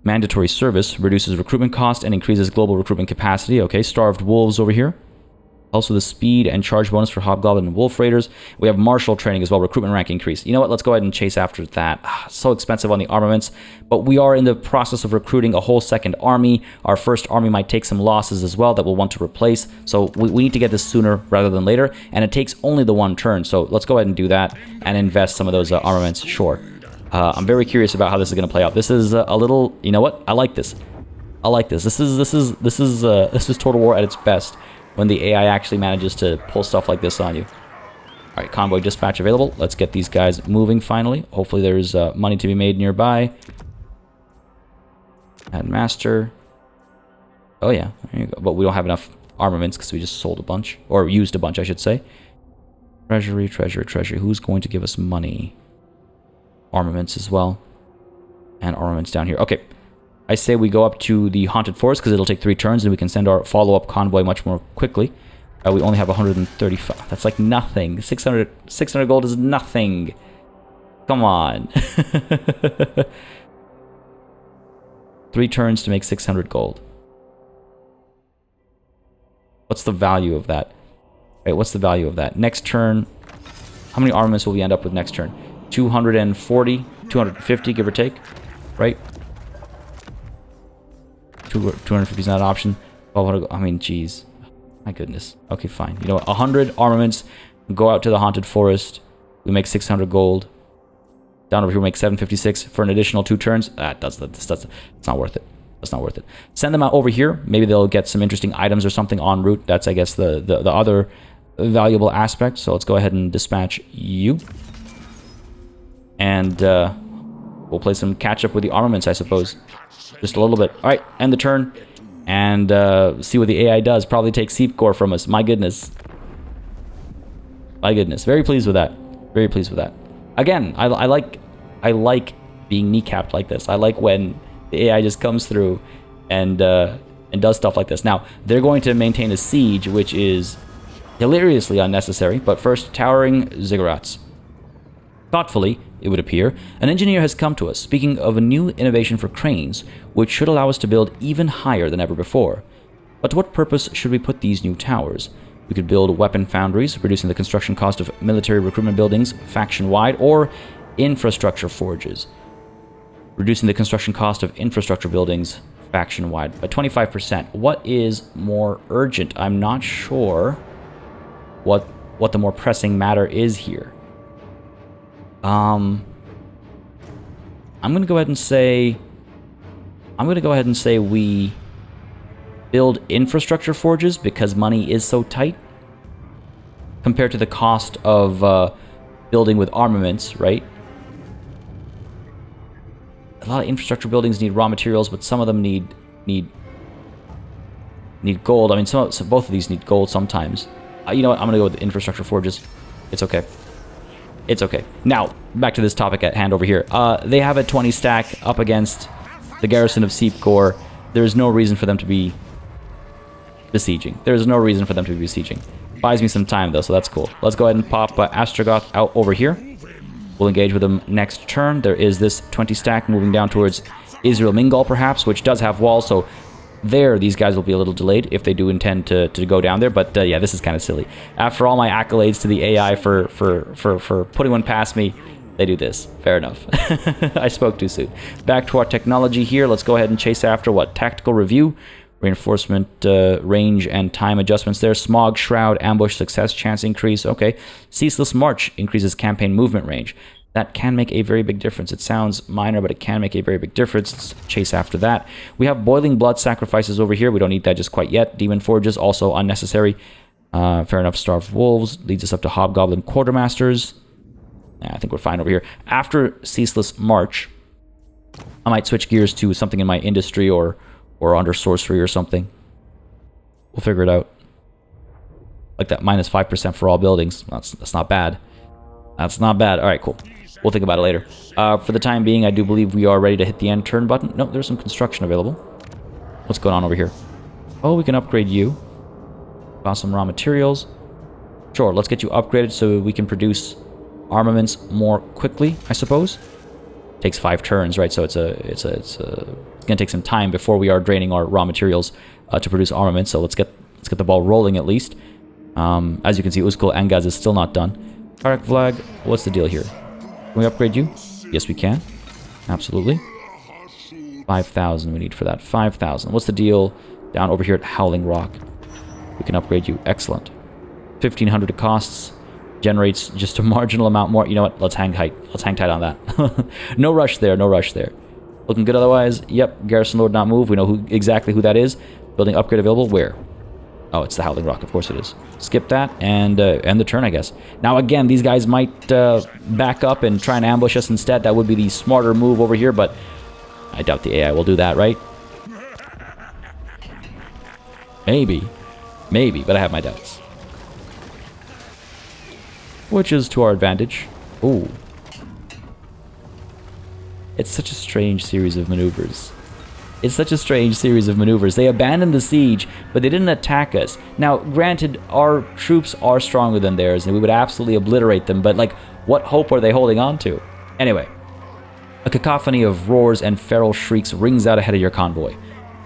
Mandatory service reduces recruitment cost and increases global recruitment capacity. Okay, starved wolves over here. Also the speed and charge bonus for Hobgoblin and Wolf Raiders. We have martial training as well, recruitment rank increase. You know what, let's go ahead and chase after that. So expensive on the armaments, but we are in the process of recruiting a whole second army. Our first army might take some losses as well that we'll want to replace. So we need to get this sooner rather than later, and it takes only the one turn. So let's go ahead and do that and invest some of those armaments, sure. I'm very curious about how this is going to play out. This is a little, you know what, I like this. This is Total War at its best, when the AI actually manages to pull stuff like this on you. Alright, convoy dispatch available. Let's get these guys moving finally. Hopefully there's money to be made nearby. Add master. Oh yeah, there you go. But we don't have enough armaments because we just sold a bunch. Or used a bunch, I should say. Treasury. Who's going to give us money? Armaments as well. And armaments down here. Okay. I say we go up to the Haunted Forest because it'll take 3 turns and we can send our follow-up convoy much more quickly. We only have 135. That's like nothing. 600 gold is nothing. Come on. 3 turns to make 600 gold. What's the value of that? Wait, what's the value of that? Next turn, how many armaments will we end up with next turn? 240, 250, give or take, right? 250 is not an option. 1200, I mean, geez. My goodness. Okay, fine. You know what? 100 armaments. Go out to the Haunted Forest. We make 600 gold. Down over here, we make 756 for an additional 2 turns. It's not worth it. That's not worth it. Send them out over here. Maybe they'll get some interesting items or something en route. That's, I guess, the other valuable aspect. So let's go ahead and dispatch you. And we'll play some catch-up with the armaments, I suppose. Just a little bit. Alright, end the turn. And see what the AI does. Probably take Seepgore from us. My goodness. My goodness. Very pleased with that. Very pleased with that. Again, I I like being kneecapped like this. I like when the AI just comes through and does stuff like this. Now, they're going to maintain a siege, which is hilariously unnecessary, but first, towering ziggurats. Thoughtfully, it would appear, an engineer has come to us, speaking of a new innovation for cranes, which should allow us to build even higher than ever before. But to what purpose should we put these new towers? We could build weapon foundries, reducing the construction cost of military recruitment buildings faction-wide, or infrastructure forges, reducing the construction cost of infrastructure buildings faction-wide by 25%. What is more urgent? I'm not sure what the more pressing matter is here. I'm gonna go ahead and say we build infrastructure forges because money is so tight compared to the cost of building with armaments, right? A lot of infrastructure buildings need raw materials, but some of them need gold. I mean, so both of these need gold sometimes. You know what? I'm gonna go with the infrastructure forges. It's okay. It's okay. Now, back to this topic at hand over here. They have a 20 stack up against the garrison of Seepcore. There's no reason for them to be besieging. There's no reason for them to be besieging. Buys me some time, though, so that's cool. Let's go ahead and pop Astragoth out over here. We'll engage with them next turn. There is this 20 stack moving down towards Israel Mingal, perhaps, which does have walls, so there, these guys will be a little delayed if they do intend to go down there. But yeah, this is kind of silly. After all my accolades to the AI for putting one past me, they do this. Fair enough. I spoke too soon. Back to our technology here. Let's go ahead and chase after what? Tactical review, reinforcement, range, and time adjustments there. Smog, shroud, ambush, success, chance increase. Okay. Ceaseless march increases campaign movement range. That can make a very big difference. It sounds minor, but it can make a very big difference. Let's chase after that. We have Boiling Blood sacrifices over here. We don't need that just quite yet. Demon Forges, also unnecessary. Fair enough. Starved Wolves leads us up to Hobgoblin Quartermasters. I think we're fine over here. After Ceaseless March, I might switch gears to something in my industry or under sorcery or something. We'll figure it out. Like that minus 5% for all buildings. That's not bad. That's not bad. All right, cool. We'll think about it later. For the time being, I do believe we are ready to hit the end turn button. No, there's some construction available. What's going on over here? Oh, we can upgrade you. Got some raw materials. Sure, let's get you upgraded so we can produce armaments more quickly, I suppose. Takes 5 turns, right? So it's gonna take some time before we are draining our raw materials to produce armaments. So let's get the ball rolling at least. As you can see, Uzkul Angaz is still not done. Tarek Vlag, what's the deal here? Can we upgrade you? Yes, we can. Absolutely. 5,000 we need for that. 5,000. What's the deal down over here at Howling Rock? We can upgrade you. Excellent. 1,500 it costs. Generates just a marginal amount more. You know what? Let's hang tight. Let's hang tight on that. No rush there. No rush there. Looking good otherwise. Yep. Garrison Lord not move. We know exactly who that is. Building upgrade available. Where? Oh, it's the Howling Rock. Of course it is. Skip that and end the turn, I guess. Now, again, these guys might back up and try and ambush us instead. That would be the smarter move over here, but I doubt the AI will do that, right? Maybe. Maybe, but I have my doubts. Which is to our advantage. Ooh. It's such a strange series of maneuvers. It's such a strange series of maneuvers. They abandoned the siege, but they didn't attack us. Now, granted, our troops are stronger than theirs, and we would absolutely obliterate them, but, like, what hope are they holding on to? Anyway, a cacophony of roars and feral shrieks rings out ahead of your convoy.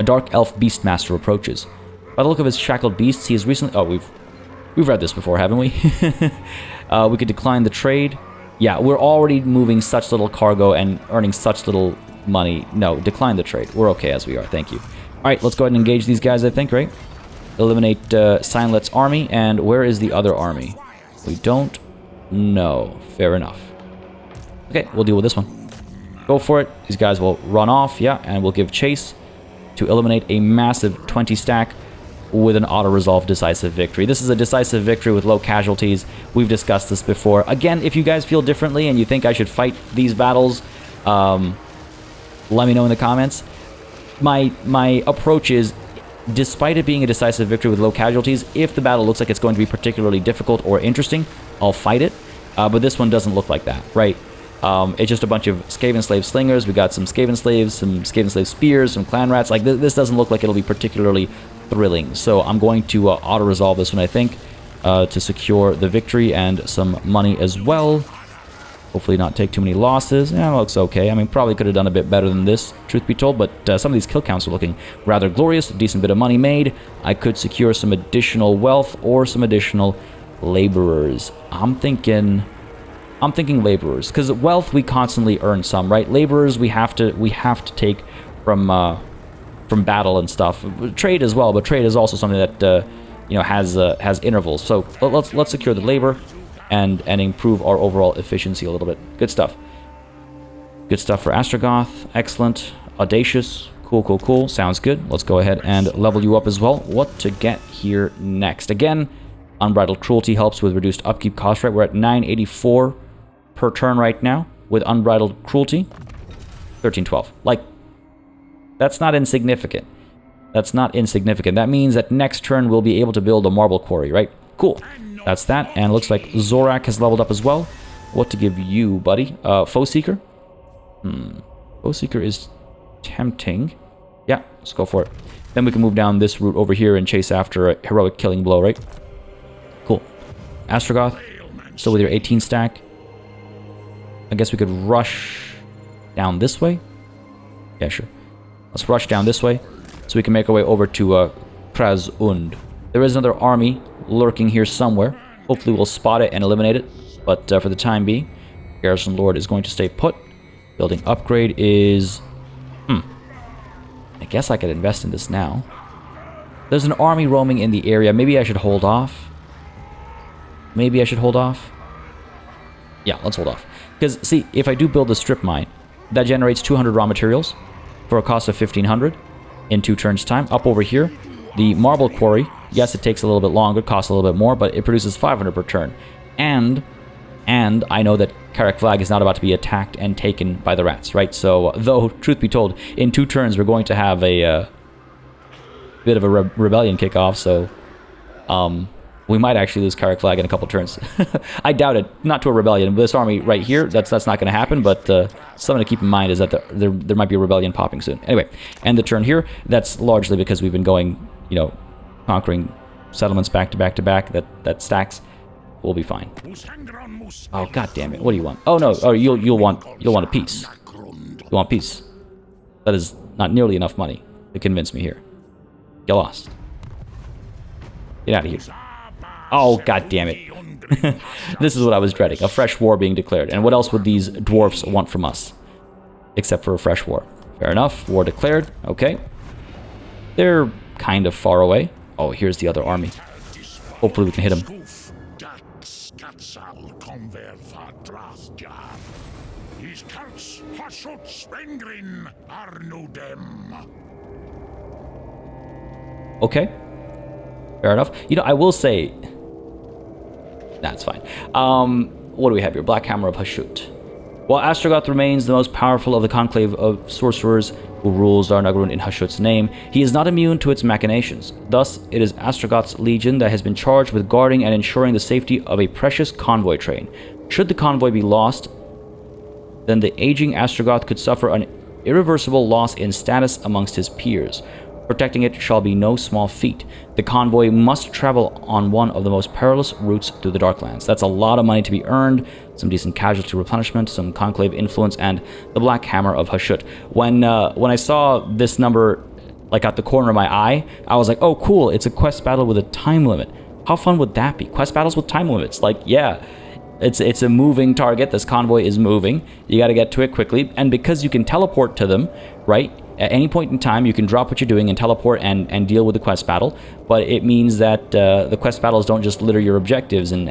A dark elf beastmaster approaches. By the look of his shackled beasts, he has recently... Oh, we've read this before, haven't we? We could decline the trade. Yeah, we're already moving such little cargo and earning such little money. No, decline the trade. We're okay as we are. Thank you. All right, let's go ahead and engage these guys, I think, right? Eliminate Signlet's army. And where is the other army? We don't know. Fair enough. Okay, we'll deal with this one. Go for it. These guys will run off, yeah, and we'll give chase to eliminate a massive 20 stack with an auto-resolve decisive victory. This is a decisive victory with low casualties. We've discussed this before. Again, if you guys feel differently and you think I should fight these battles, let me know in the comments. My approach is, despite it being a decisive victory with low casualties, if the battle looks like it's going to be particularly difficult or interesting, I'll fight it. But this one doesn't look like that, right? It's just a bunch of Skaven slave slingers. We got some Skaven slaves, some Skaven slave spears, some clan rats. Like, this doesn't look like it'll be particularly thrilling. So I'm going to auto-resolve this one, I think, to secure the victory and some money as well. Hopefully not take too many losses. Yeah, it looks okay. I mean, probably could have done a bit better than this, truth be told, but some of these kill counts are looking rather glorious. A decent bit of money made. I could secure some additional wealth or some additional laborers. I'm thinking laborers, because wealth we constantly earn some, right? Laborers we have to take from battle and stuff. Trade as well, but trade is also something that you know, has intervals. So let's secure the labor and improve our overall efficiency a little bit. Good stuff. Good stuff for Astragoth. Excellent. Audacious. Cool. Sounds good. Let's go ahead and level you up as well. What to get here next? Again, Unbridled Cruelty helps with reduced upkeep cost, right? We're at 984 per turn right now with Unbridled Cruelty. 1312. Like, that's not insignificant. That's not insignificant. That means that next turn we'll be able to build a marble quarry, right? Cool. That's that. And it looks like Zorak has leveled up as well. What to give you, buddy? Foe Seeker? Foe Seeker is tempting. Yeah, let's go for it. Then we can move down this route over here and chase after a heroic killing blow, right? Cool. Astragoth, still with your 18 stack. I guess we could rush down this way. Yeah, sure. Let's rush down this way so we can make our way over to Krazund. There is another army lurking here somewhere. Hopefully we'll spot it and eliminate it. But for the time being, Garrison Lord is going to stay put. Building upgrade is... I guess I could invest in this now. There's an army roaming in the area. Maybe I should hold off. Maybe I should hold off. Yeah, let's hold off. Because, see, if I do build the strip mine, that generates 200 raw materials for a cost of 1,500 in 2 turns' time. Up over here, the marble quarry, yes, it takes a little bit longer, costs a little bit more, but it produces 500 per turn. And I know that Carrick Flag is not about to be attacked and taken by the rats, right? So, though, truth be told, in 2 turns we're going to have a bit of a rebellion kickoff, so we might actually lose Carrick Flag in a couple turns. I doubt it. Not to a rebellion. This army right here, that's not going to happen, but something to keep in mind is that there might be a rebellion popping soon. Anyway, and the turn here, that's largely because we've been going, you know, conquering settlements back to back to back. That stacks. We'll be fine. Oh, god damn it. What do you want? Oh, no. Oh, you'll want a piece. You want peace. That is not nearly enough money to convince me here. Get lost. Get out of here. Oh, god damn it. This is what I was dreading. A fresh war being declared. And what else would these dwarfs want from us? Except for a fresh war. Fair enough. War declared. Okay. They're kind of far away. Oh, here's the other army. Hopefully we can hit them. Okay. Fair enough. You know, I will say... That's fine. What do we have here? Black Hammer of Hashut. While Astragoth remains the most powerful of the conclave of sorcerers who rules Darnagrun in Hashut's name, he is not immune to its machinations. Thus, it is Astragoth's legion that has been charged with guarding and ensuring the safety of a precious convoy train. Should the convoy be lost, then the aging Astragoth could suffer an irreversible loss in status amongst his peers. Protecting it shall be no small feat. The convoy must travel on one of the most perilous routes through the Darklands. That's a lot of money to be earned, some decent casualty replenishment, some conclave influence, and the Black Hammer of Hashut. When I saw this number like at the corner of my eye, I was like, oh cool, it's a quest battle with a time limit. How fun would that be? Quest battles with time limits. Like, yeah, it's a moving target. This convoy is moving. You got to get to it quickly. And because you can teleport to them, right? At any point in time, you can drop what you're doing and teleport and deal with the quest battle. But it means that the quest battles don't just litter your objectives and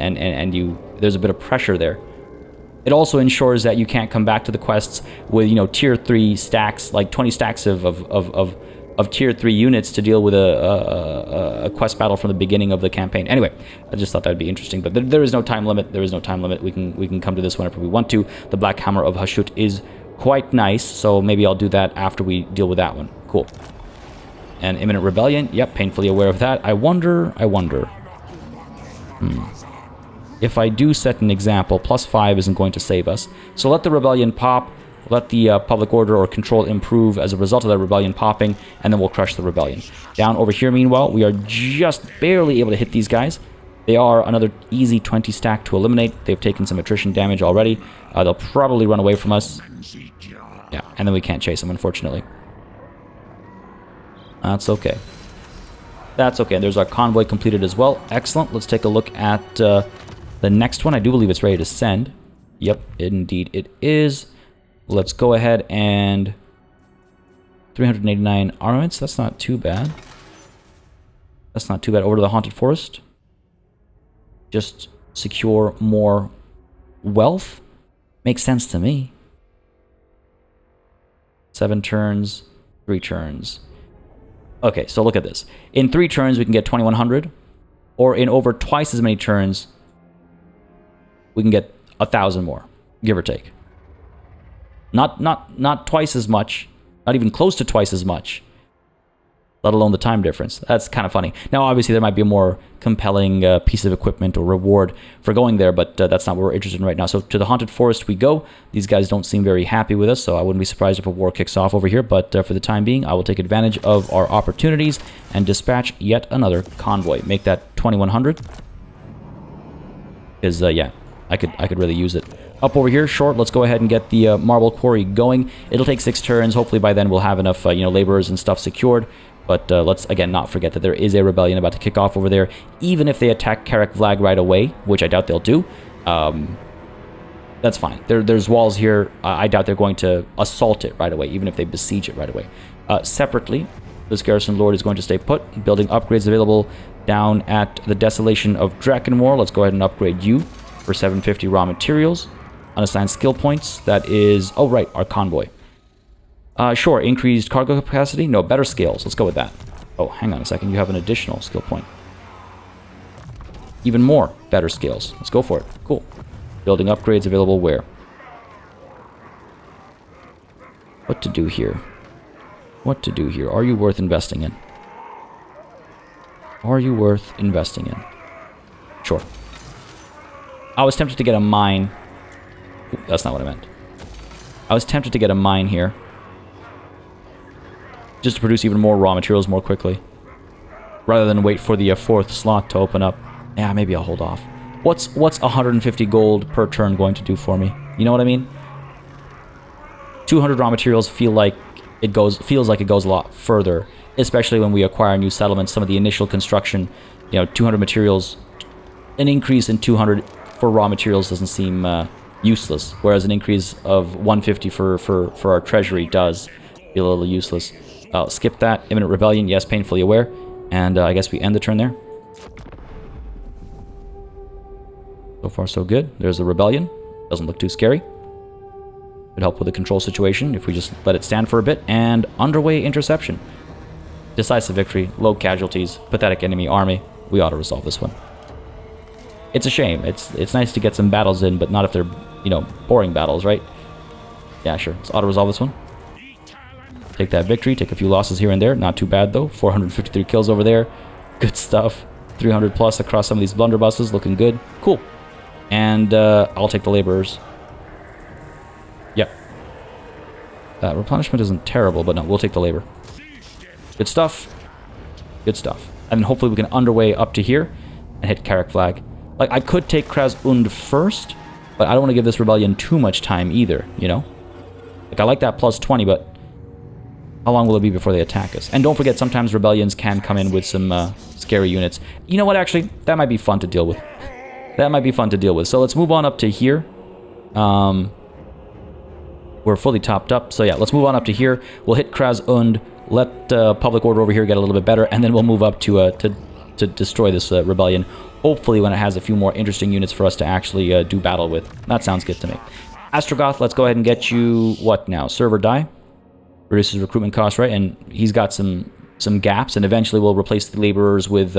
there's a bit of pressure there. It also ensures that you can't come back to the quests with, you know, tier 3 stacks, like 20 stacks of tier 3 units to deal with a quest battle from the beginning of the campaign. Anyway, I just thought that would be interesting. But there is no time limit. There is no time limit. We can come to this whenever we want to. The Black Hammer of Hashut is quite nice, so maybe I'll do that after we deal with that one. Cool. And Imminent Rebellion. Yep, painfully aware of that. I wonder. if I do set an example, +5 isn't going to save us. So let the rebellion pop, let the public order or control improve as a result of that rebellion popping, and then we'll crush the rebellion. Down over here, meanwhile, we are just barely able to hit these guys. They are another easy 20 stack to eliminate. They've taken some attrition damage already. They'll probably run away from us. Yeah, and then we can't chase them, unfortunately. That's okay. That's okay. There's our convoy completed as well. Excellent. Let's take a look at the next one. I do believe it's ready to send. Yep, indeed it is. Let's go ahead and... 389 armaments. That's not too bad. That's not too bad. Over to the Haunted Forest. Just secure more wealth. Makes sense to me. 7 turns, 3 turns. Okay, so look at this. In 3 turns, we can get 2,100. Or in over twice as many turns, we can get 1,000 more, give or take. Not twice as much, not even close to twice as much, let alone the time difference. That's kind of funny. Now, obviously, there might be a more compelling piece of equipment or reward for going there, but that's not what we're interested in right now. So to the Haunted Forest we go. These guys don't seem very happy with us, so I wouldn't be surprised if a war kicks off over here, but for the time being, I will take advantage of our opportunities and dispatch yet another convoy. Make that 2,100. Because, yeah, I could really use it. Up over here, short, let's go ahead and get the marble quarry going. It'll take 6 turns. Hopefully by then we'll have enough laborers and stuff secured. But let's, again, not forget that there is a rebellion about to kick off over there. Even if they attack Karak Vlag right away, which I doubt they'll do, that's fine. There's walls here. I doubt they're going to assault it right away, even if they besiege it right away. Separately, this Garrison Lord is going to stay put. Building upgrades available down at the Desolation of Drakkenmore. Let's go ahead and upgrade you for 750 raw materials. Unassigned skill points. That is... Oh, right, our convoy. Sure, increased cargo capacity? No, better scales. Let's go with that. Oh, hang on a second. You have an additional skill point. Even more better scales. Let's go for it. Cool. Building upgrades available where? What to do here? What to do here? Are you worth investing in? Are you worth investing in? Sure. I was tempted to get a mine. Ooh, that's not what I meant. I was tempted to get a mine here. Just to produce even more raw materials more quickly. Rather than wait for the 4th slot to open up. Yeah, maybe I'll hold off. What's 150 gold per turn going to do for me? You know what I mean? 200 raw materials feels like it goes a lot further. Especially when we acquire new settlements. Some of the initial construction, 200 materials. An increase in 200 for raw materials doesn't seem useless. Whereas an increase of 150 for our treasury does feel a little useless. I'll skip that. Imminent rebellion, yes, painfully aware. And I guess we end the turn there. So far, so good. There's the rebellion. Doesn't look too scary. Could help with the control situation if we just let it stand for a bit. And underway interception. Decisive victory, low casualties, pathetic enemy army. We ought to resolve this one. It's a shame. It's nice to get some battles in, but not if they're, boring battles, right? Yeah, sure. Let's auto-resolve this one. Take that victory. Take a few losses here and there. Not too bad, though. 453 kills over there. Good stuff. 300 plus across some of these blunderbusses. Looking good. Cool. And I'll take the laborers. Yep. That replenishment isn't terrible, but no, we'll take the labor. Good stuff. Good stuff. And then hopefully we can underway up to here and hit Karak Vlag. Like, I could take Krasund first, but I don't want to give this rebellion too much time either, Like, I like that plus 20, but how long will it be before they attack us? And don't forget, sometimes rebellions can come in with some scary units. You know what, actually? That might be fun to deal with. That might be fun to deal with. So let's move on up to here. We're fully topped up. So yeah, let's move on up to here. We'll hit Krasund, let public order over here get a little bit better, and then we'll move up to destroy this rebellion. Hopefully when it has a few more interesting units for us to actually do battle with. That sounds good to me. Astragoth, let's go ahead and get you, what now? Server die? Reduces recruitment costs, right? And he's got some gaps, and eventually we'll replace the laborers with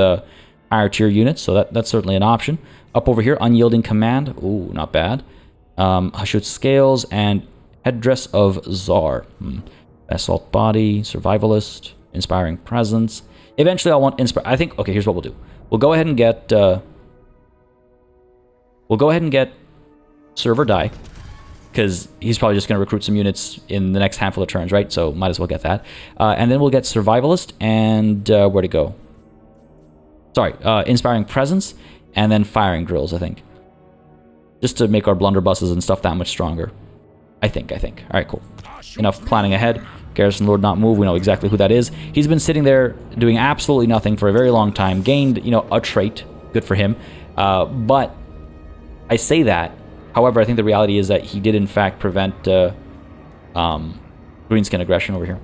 higher tier units, so that's certainly an option. Up over here, unyielding command. Ooh, not bad. Hashut scales and headdress of Zharr. Assault body, survivalist, inspiring presence. Eventually I'll want I think, okay, here's what we'll do. We'll go ahead and get We'll go ahead and get server die, because he's probably just going to recruit some units in the next handful of turns, right? So might as well get that. And then we'll get survivalist and where to go? Sorry, inspiring presence and then firing drills, I think. Just to make our blunderbusses and stuff that much stronger. I think. All right, cool. Enough planning ahead. Garrison Lord not move. We know exactly who that is. He's been sitting there doing absolutely nothing for a very long time. Gained, you know, a trait. Good for him. But I say that. However, I think the reality is that he did in fact prevent greenskin aggression over here.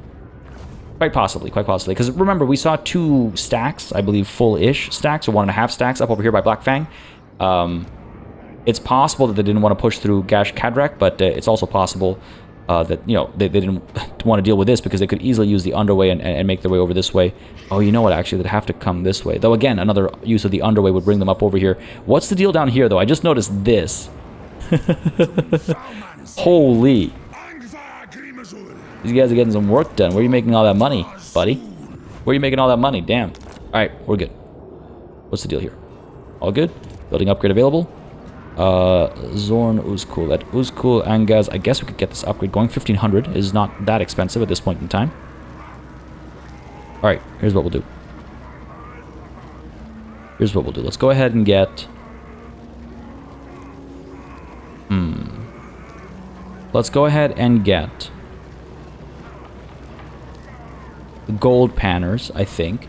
Quite possibly. Because remember, we saw 2 stacks, I believe full-ish stacks, or 1.5 stacks up over here by Black Fang. It's possible that they didn't want to push through Gash Kadrak, but it's also possible that, you know, they didn't want to deal with this because they could easily use the underway and make their way over this way. Oh, you know what, actually, they'd have to come this way. Though, again, another use of the underway would bring them up over here. What's the deal down here, though? I just noticed this. Holy. These guys are getting some work done. Where are you making all that money, buddy? Where are you making all that money? Damn. Alright, we're good. What's the deal here? All good? Building upgrade available. Zorn Uzkul. At Uzkul Angaz, I guess we could get this upgrade going. 1500 is not that expensive at this point in time. Alright, here's what we'll do. Let's go ahead and get... Let's go ahead and get... the gold panners, I think.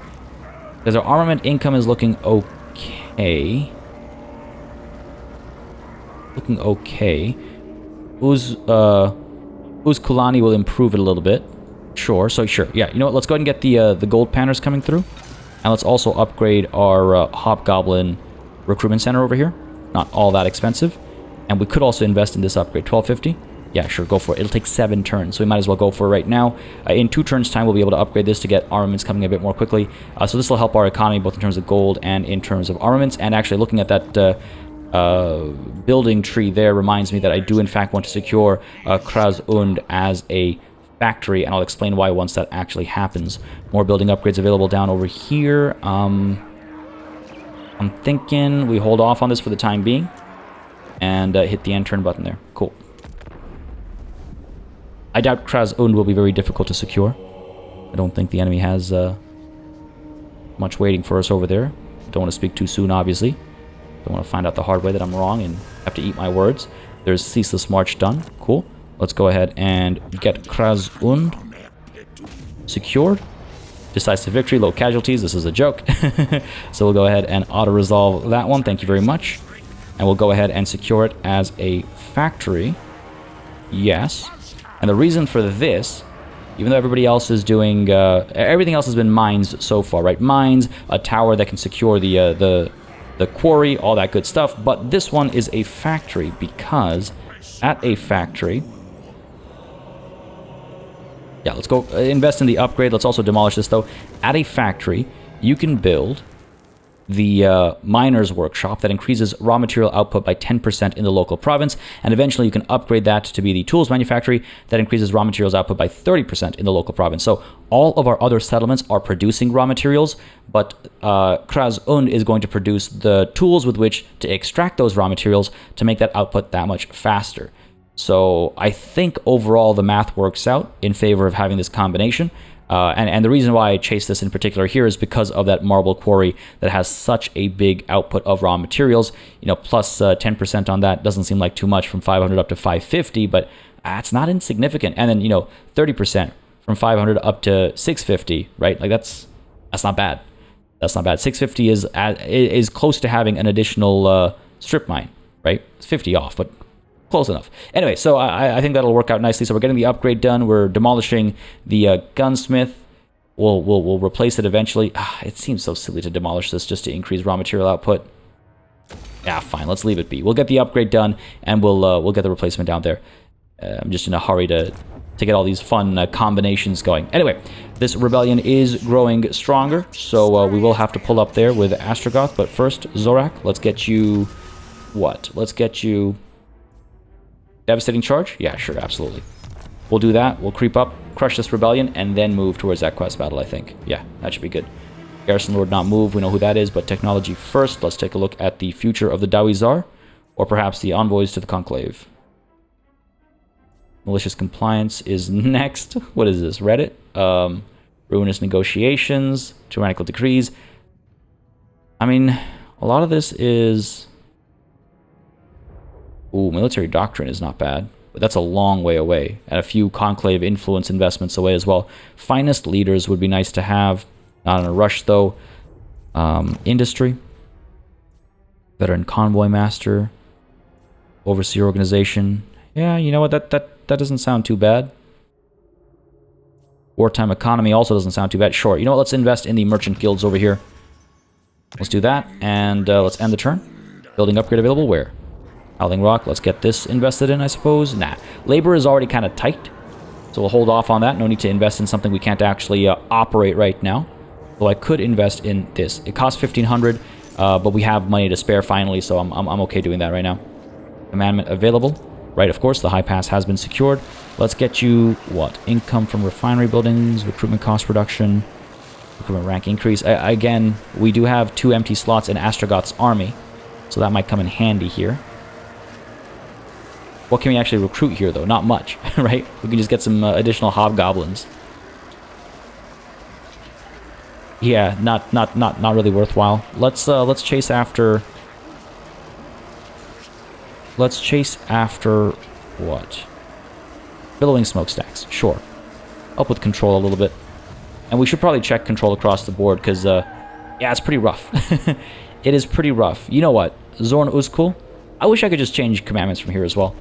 Because our armament income is looking okay. Uzkulani will improve it a little bit. Sure. Yeah, you know what? Let's go ahead and get the gold panners coming through. And let's also upgrade our Hobgoblin recruitment center over here. Not all that expensive. And we could also invest in this upgrade. 1250? Yeah, sure, go for it. It'll take 7 turns, so we might as well go for it right now. In 2 turns' time, we'll be able to upgrade this to get armaments coming a bit more quickly. So this will help our economy, both in terms of gold and in terms of armaments. And actually, looking at that building tree there reminds me that I do, in fact, want to secure Kraz Und as a factory, and I'll explain why once that actually happens. More building upgrades available down over here. I'm thinking we hold off on this for the time being and hit the end turn button there. Cool. I doubt Kraz Und will be very difficult to secure. I don't think the enemy has much waiting for us over there. Don't want to speak too soon, obviously. Don't want to find out the hard way that I'm wrong and have to eat my words. There's Ceaseless March done. Cool. Let's go ahead and get Kraz Und secured. Decisive victory, low casualties. This is a joke. So we'll go ahead and auto-resolve that one. Thank you very much. And we'll go ahead and secure it as a factory. Yes. And the reason for this, even though everybody else is doing, everything else has been mines so far, right? Mines, a tower that can secure the quarry, all that good stuff. But this one is a factory because at a factory, yeah, let's go invest in the upgrade. Let's also demolish this though. At a factory, you can build the miner's workshop that increases raw material output by 10% in the local province, and eventually you can upgrade that to be the tools manufactory that increases raw materials output by 30% in the local province. So all of our other settlements are producing raw materials, but Kraz Und is going to produce the tools with which to extract those raw materials to make that output that much faster. So I think overall the math works out in favor of having this combination. And the reason why I chase this in particular here is because of that marble quarry that has such a big output of raw materials. You know, plus 10% on that doesn't seem like too much, from 500 up to 550, but it's not insignificant. And then, you know, 30% from 500 up to 650, right? Like that's not bad. That's not bad. 650 is close to having an additional strip mine, right? It's 50 off, but close enough. Anyway, so I think that'll work out nicely. So we're getting the upgrade done. We're demolishing the gunsmith. We'll replace it eventually. It seems so silly to demolish this just to increase raw material output. Yeah, fine. Let's leave it be. We'll get the upgrade done, and we'll get the replacement down there. I'm just in a hurry to get all these fun combinations going. Anyway, this rebellion is growing stronger, so we will have to pull up there with Astragoth. But first, Zorak, let's get you... what? Let's get you... Devastating charge? Yeah, sure, absolutely. We'll do that. We'll creep up, crush this rebellion, and then move towards that quest battle, I think. Yeah, that should be good. Garrison Lord not move. We know who that is, but technology first. Let's take a look at the future of the Dawi Zharr. Or perhaps the envoys to the conclave. Malicious compliance is next. What is this? Reddit? Ruinous negotiations. Tyrannical decrees. I mean, a lot of this is... Ooh, military doctrine is not bad. But that's a long way away. And a few conclave influence investments away as well. Finest leaders would be nice to have. Not in a rush, though. Industry. Veteran convoy master. Overseer organization. Yeah, you know what? That doesn't sound too bad. Wartime economy also doesn't sound too bad. Sure. You know what? Let's invest in the merchant guilds over here. Let's do that. And let's end the turn. Building upgrade available where? Howling Rock. Let's get this invested in, I suppose. Nah. Labor is already kind of tight. So we'll hold off on that. No need to invest in something we can't actually operate right now. Though I could invest in this. It costs 1,500, but we have money to spare finally, so I'm okay doing that right now. Commandment available. Right, of course, the high pass has been secured. Let's get you, what? Income from refinery buildings, recruitment cost reduction, recruitment rank increase. Again, we do have 2 empty slots in Astragoth's army, so that might come in handy here. What can we actually recruit here, though? Not much, right? We can just get some additional hobgoblins. Yeah, not really worthwhile. Let's chase after... Let's chase after what? Billowing smokestacks, sure. Help with control a little bit. And we should probably check control across the board, because, yeah, it's pretty rough. It is pretty rough. You know what? Zorn Uzkul? I wish I could just change commandments from here as well.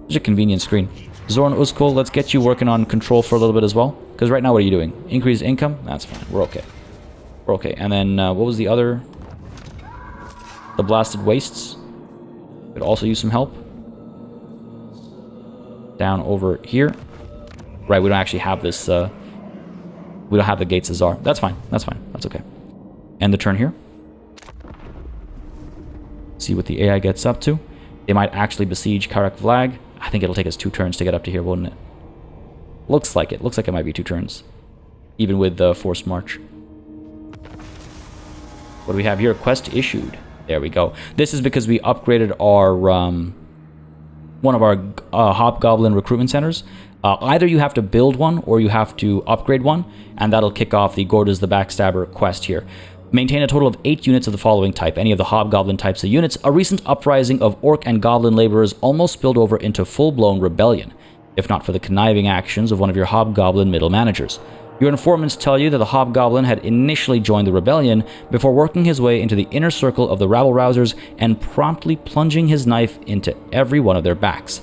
There's a convenient screen. Zorn Uzkul, let's get you working on control for a little bit as well. Because right now, what are you doing? Increased income? That's fine. We're okay. We're okay. And then, what was the other? The Blasted Wastes. Could also use some help. Down over here. Right, we don't actually have this, we don't have the Gates of Zharr. That's fine. That's fine. That's okay. End the turn here. See what the AI gets up to. They might actually besiege Karak Vlag. I think it'll take us 2 turns to get up to here, wouldn't it? Looks like it. Looks like it might be 2 turns. Even with the forced march. What do we have here? Quest issued. There we go. This is because we upgraded our one of our Hobgoblin recruitment centers. Either you have to build one or you have to upgrade one, and that'll kick off the Gordas the Backstabber quest here. Maintain a total of 8 units of the following type, any of the Hobgoblin types of units. A recent uprising of Orc and Goblin laborers almost spilled over into full-blown rebellion, if not for the conniving actions of one of your Hobgoblin middle managers. Your informants tell you that the Hobgoblin had initially joined the rebellion before working his way into the inner circle of the rabble-rousers and promptly plunging his knife into every one of their backs.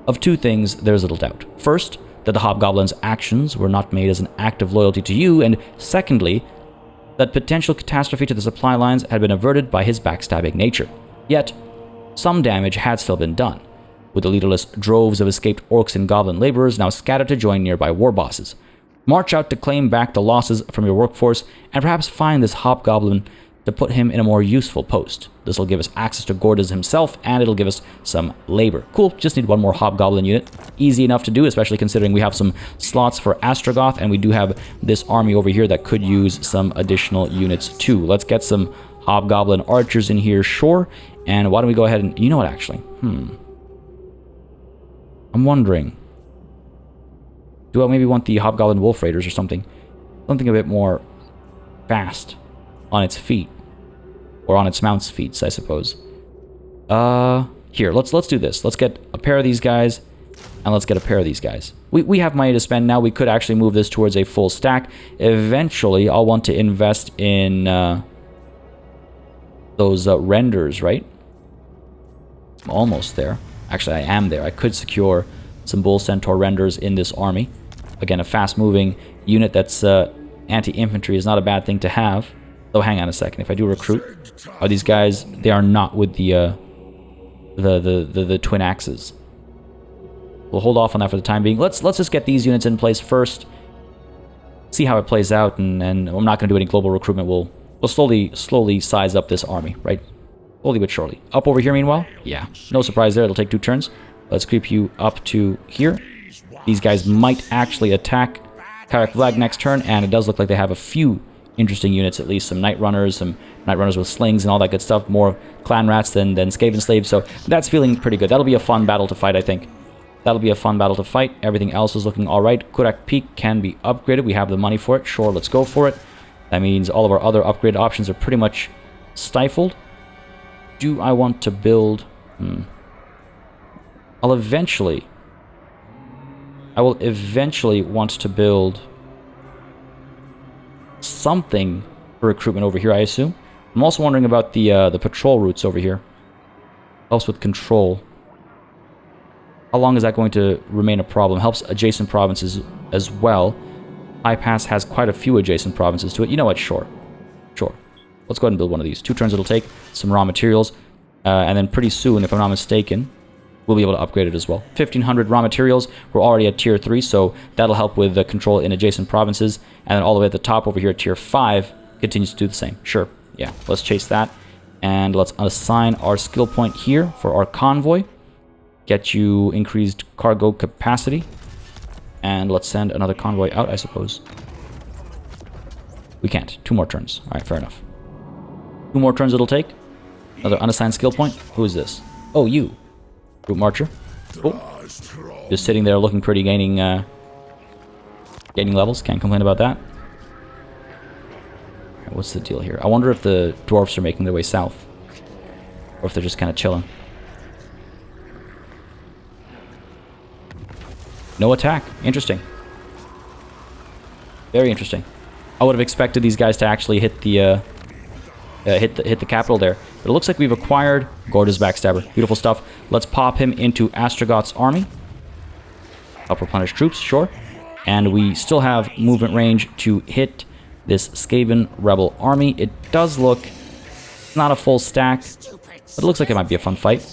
Of 2 things, there's little doubt. First, that the Hobgoblin's actions were not made as an act of loyalty to you, and secondly, that potential catastrophe to the supply lines had been averted by his backstabbing nature. Yet, some damage had still been done, with the leaderless droves of escaped Orcs and Goblin laborers now scattered to join nearby war bosses. March out to claim back the losses from your workforce, and perhaps find this Hobgoblin to put him in a more useful post. This will give us access to Gordas himself, and it'll give us some labor. Cool, just need 1 more Hobgoblin unit. Easy enough to do, especially considering we have some slots for Astragoth, and we do have this army over here that could use some additional units too. Let's get some Hobgoblin archers in here, sure. And why don't we go ahead and... You know what, actually? I'm wondering... Do I maybe want the Hobgoblin Wolf Raiders or something? Something a bit more fast on its feet. Or on its mount's feet, I suppose. Here, let's do this. Let's get a pair of these guys, and let's get a pair of these guys. We have money to spend now. We could actually move this towards a full stack. Eventually, I'll want to invest in those renders, right? I'm almost there. Actually, I am there. I could secure some Bull Centaur renders in this army. Again, a fast-moving unit that's anti-infantry is not a bad thing to have. Though, hang on a second. If I do recruit, are these guys? They are not with the twin axes. We'll hold off on that for the time being. Let's just get these units in place first. See how it plays out, and I'm not going to do any global recruitment. We'll slowly size up this army, right? Slowly but surely. Up over here, meanwhile? Yeah. No surprise there. It'll take 2 turns. Let's creep you up to here. These guys might actually attack Karak Vlag next turn, and it does look like they have a few interesting units, at least some Night Runners with slings and all that good stuff. More clan rats than Skaven slaves, so that's feeling pretty good. That'll be a fun battle to fight, I think. That'll be a fun battle to fight. Everything else is looking alright. Kurak Peak can be upgraded. We have the money for it. Sure, let's go for it. That means all of our other upgrade options are pretty much stifled. Do I want to build... I will eventually want to build something for recruitment over here, I assume. I'm also wondering about the patrol routes over here. Helps with control. How long is that going to remain a problem? Helps adjacent provinces as well. High Pass has quite a few adjacent provinces to it. You know what? Sure. Sure. Let's go ahead and build one of these. 2 turns it'll take. Some raw materials. And then pretty soon, if I'm not mistaken, we'll be able to upgrade it as well. 1,500 raw materials. We're already at tier 3, so that'll help with the control in adjacent provinces. And then all the way at the top over here at tier 5 continues to do the same. Sure. Yeah. Let's chase that. And let's assign our skill point here for our convoy. Get you increased cargo capacity. And let's send another convoy out, I suppose. We can't. 2 more turns. Alright, fair enough. 2 more turns it'll take. Another unassigned skill point. Who is this? Oh, you. Group Marcher. Cool. Just sitting there looking pretty, gaining levels. Can't complain about that. Alright, what's the deal here? I wonder if the dwarfs are making their way south. Or if they're just kind of chilling. No attack. Interesting. Very interesting. I would have expected these guys to actually hit the hit the capital there. But it looks like we've acquired Gorgeous Backstabber. Beautiful stuff. Let's pop him into Astragoth's army. Help replenish troops, sure. And we still have movement range to hit this Skaven rebel army. It does look not a full stack, but it looks like it might be a fun fight.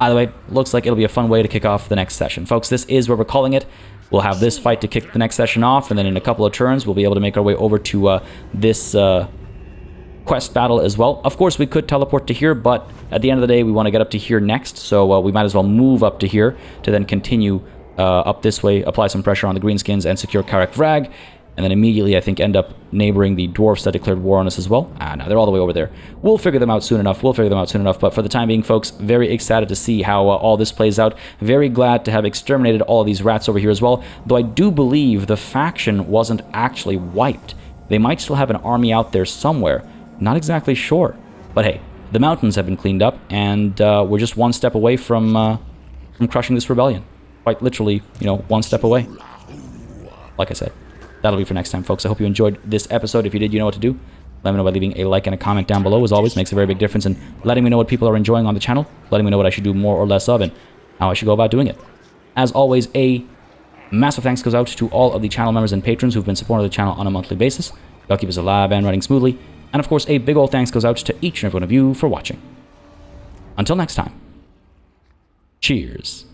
Either way, looks like it'll be a fun way to kick off the next session. Folks, this is where we're calling it. We'll have this fight to kick the next session off, and then in a couple of turns, we'll be able to make our way over to this quest battle as well. Of course, we could teleport to here, but at the end of the day, we want to get up to here next, so we might as well move up to here to then continue up this way, apply some pressure on the greenskins, and secure Karak Vrag, and then immediately, I think, end up neighboring the dwarfs that declared war on us as well. No, they're all the way over there. We'll figure them out soon enough. But for the time being, folks, very excited to see how all this plays out. Very glad to have exterminated all of these rats over here as well, though I do believe the faction wasn't actually wiped. They might still have an army out there somewhere. Not exactly sure. But hey, the mountains have been cleaned up, and we're just one step away from crushing this rebellion. Quite literally, you know, one step away. Like I said. That'll be for next time, folks. I hope you enjoyed this episode. If you did, you know what to do. Let me know by leaving a like and a comment down below. As always, makes a very big difference in letting me know what people are enjoying on the channel, letting me know what I should do more or less of, and how I should go about doing it. As always, a massive thanks goes out to all of the channel members and patrons who've been supporting the channel on a monthly basis. Y'all keep us alive and running smoothly. And of course, a big old thanks goes out to each and every one of you for watching. Until next time, cheers.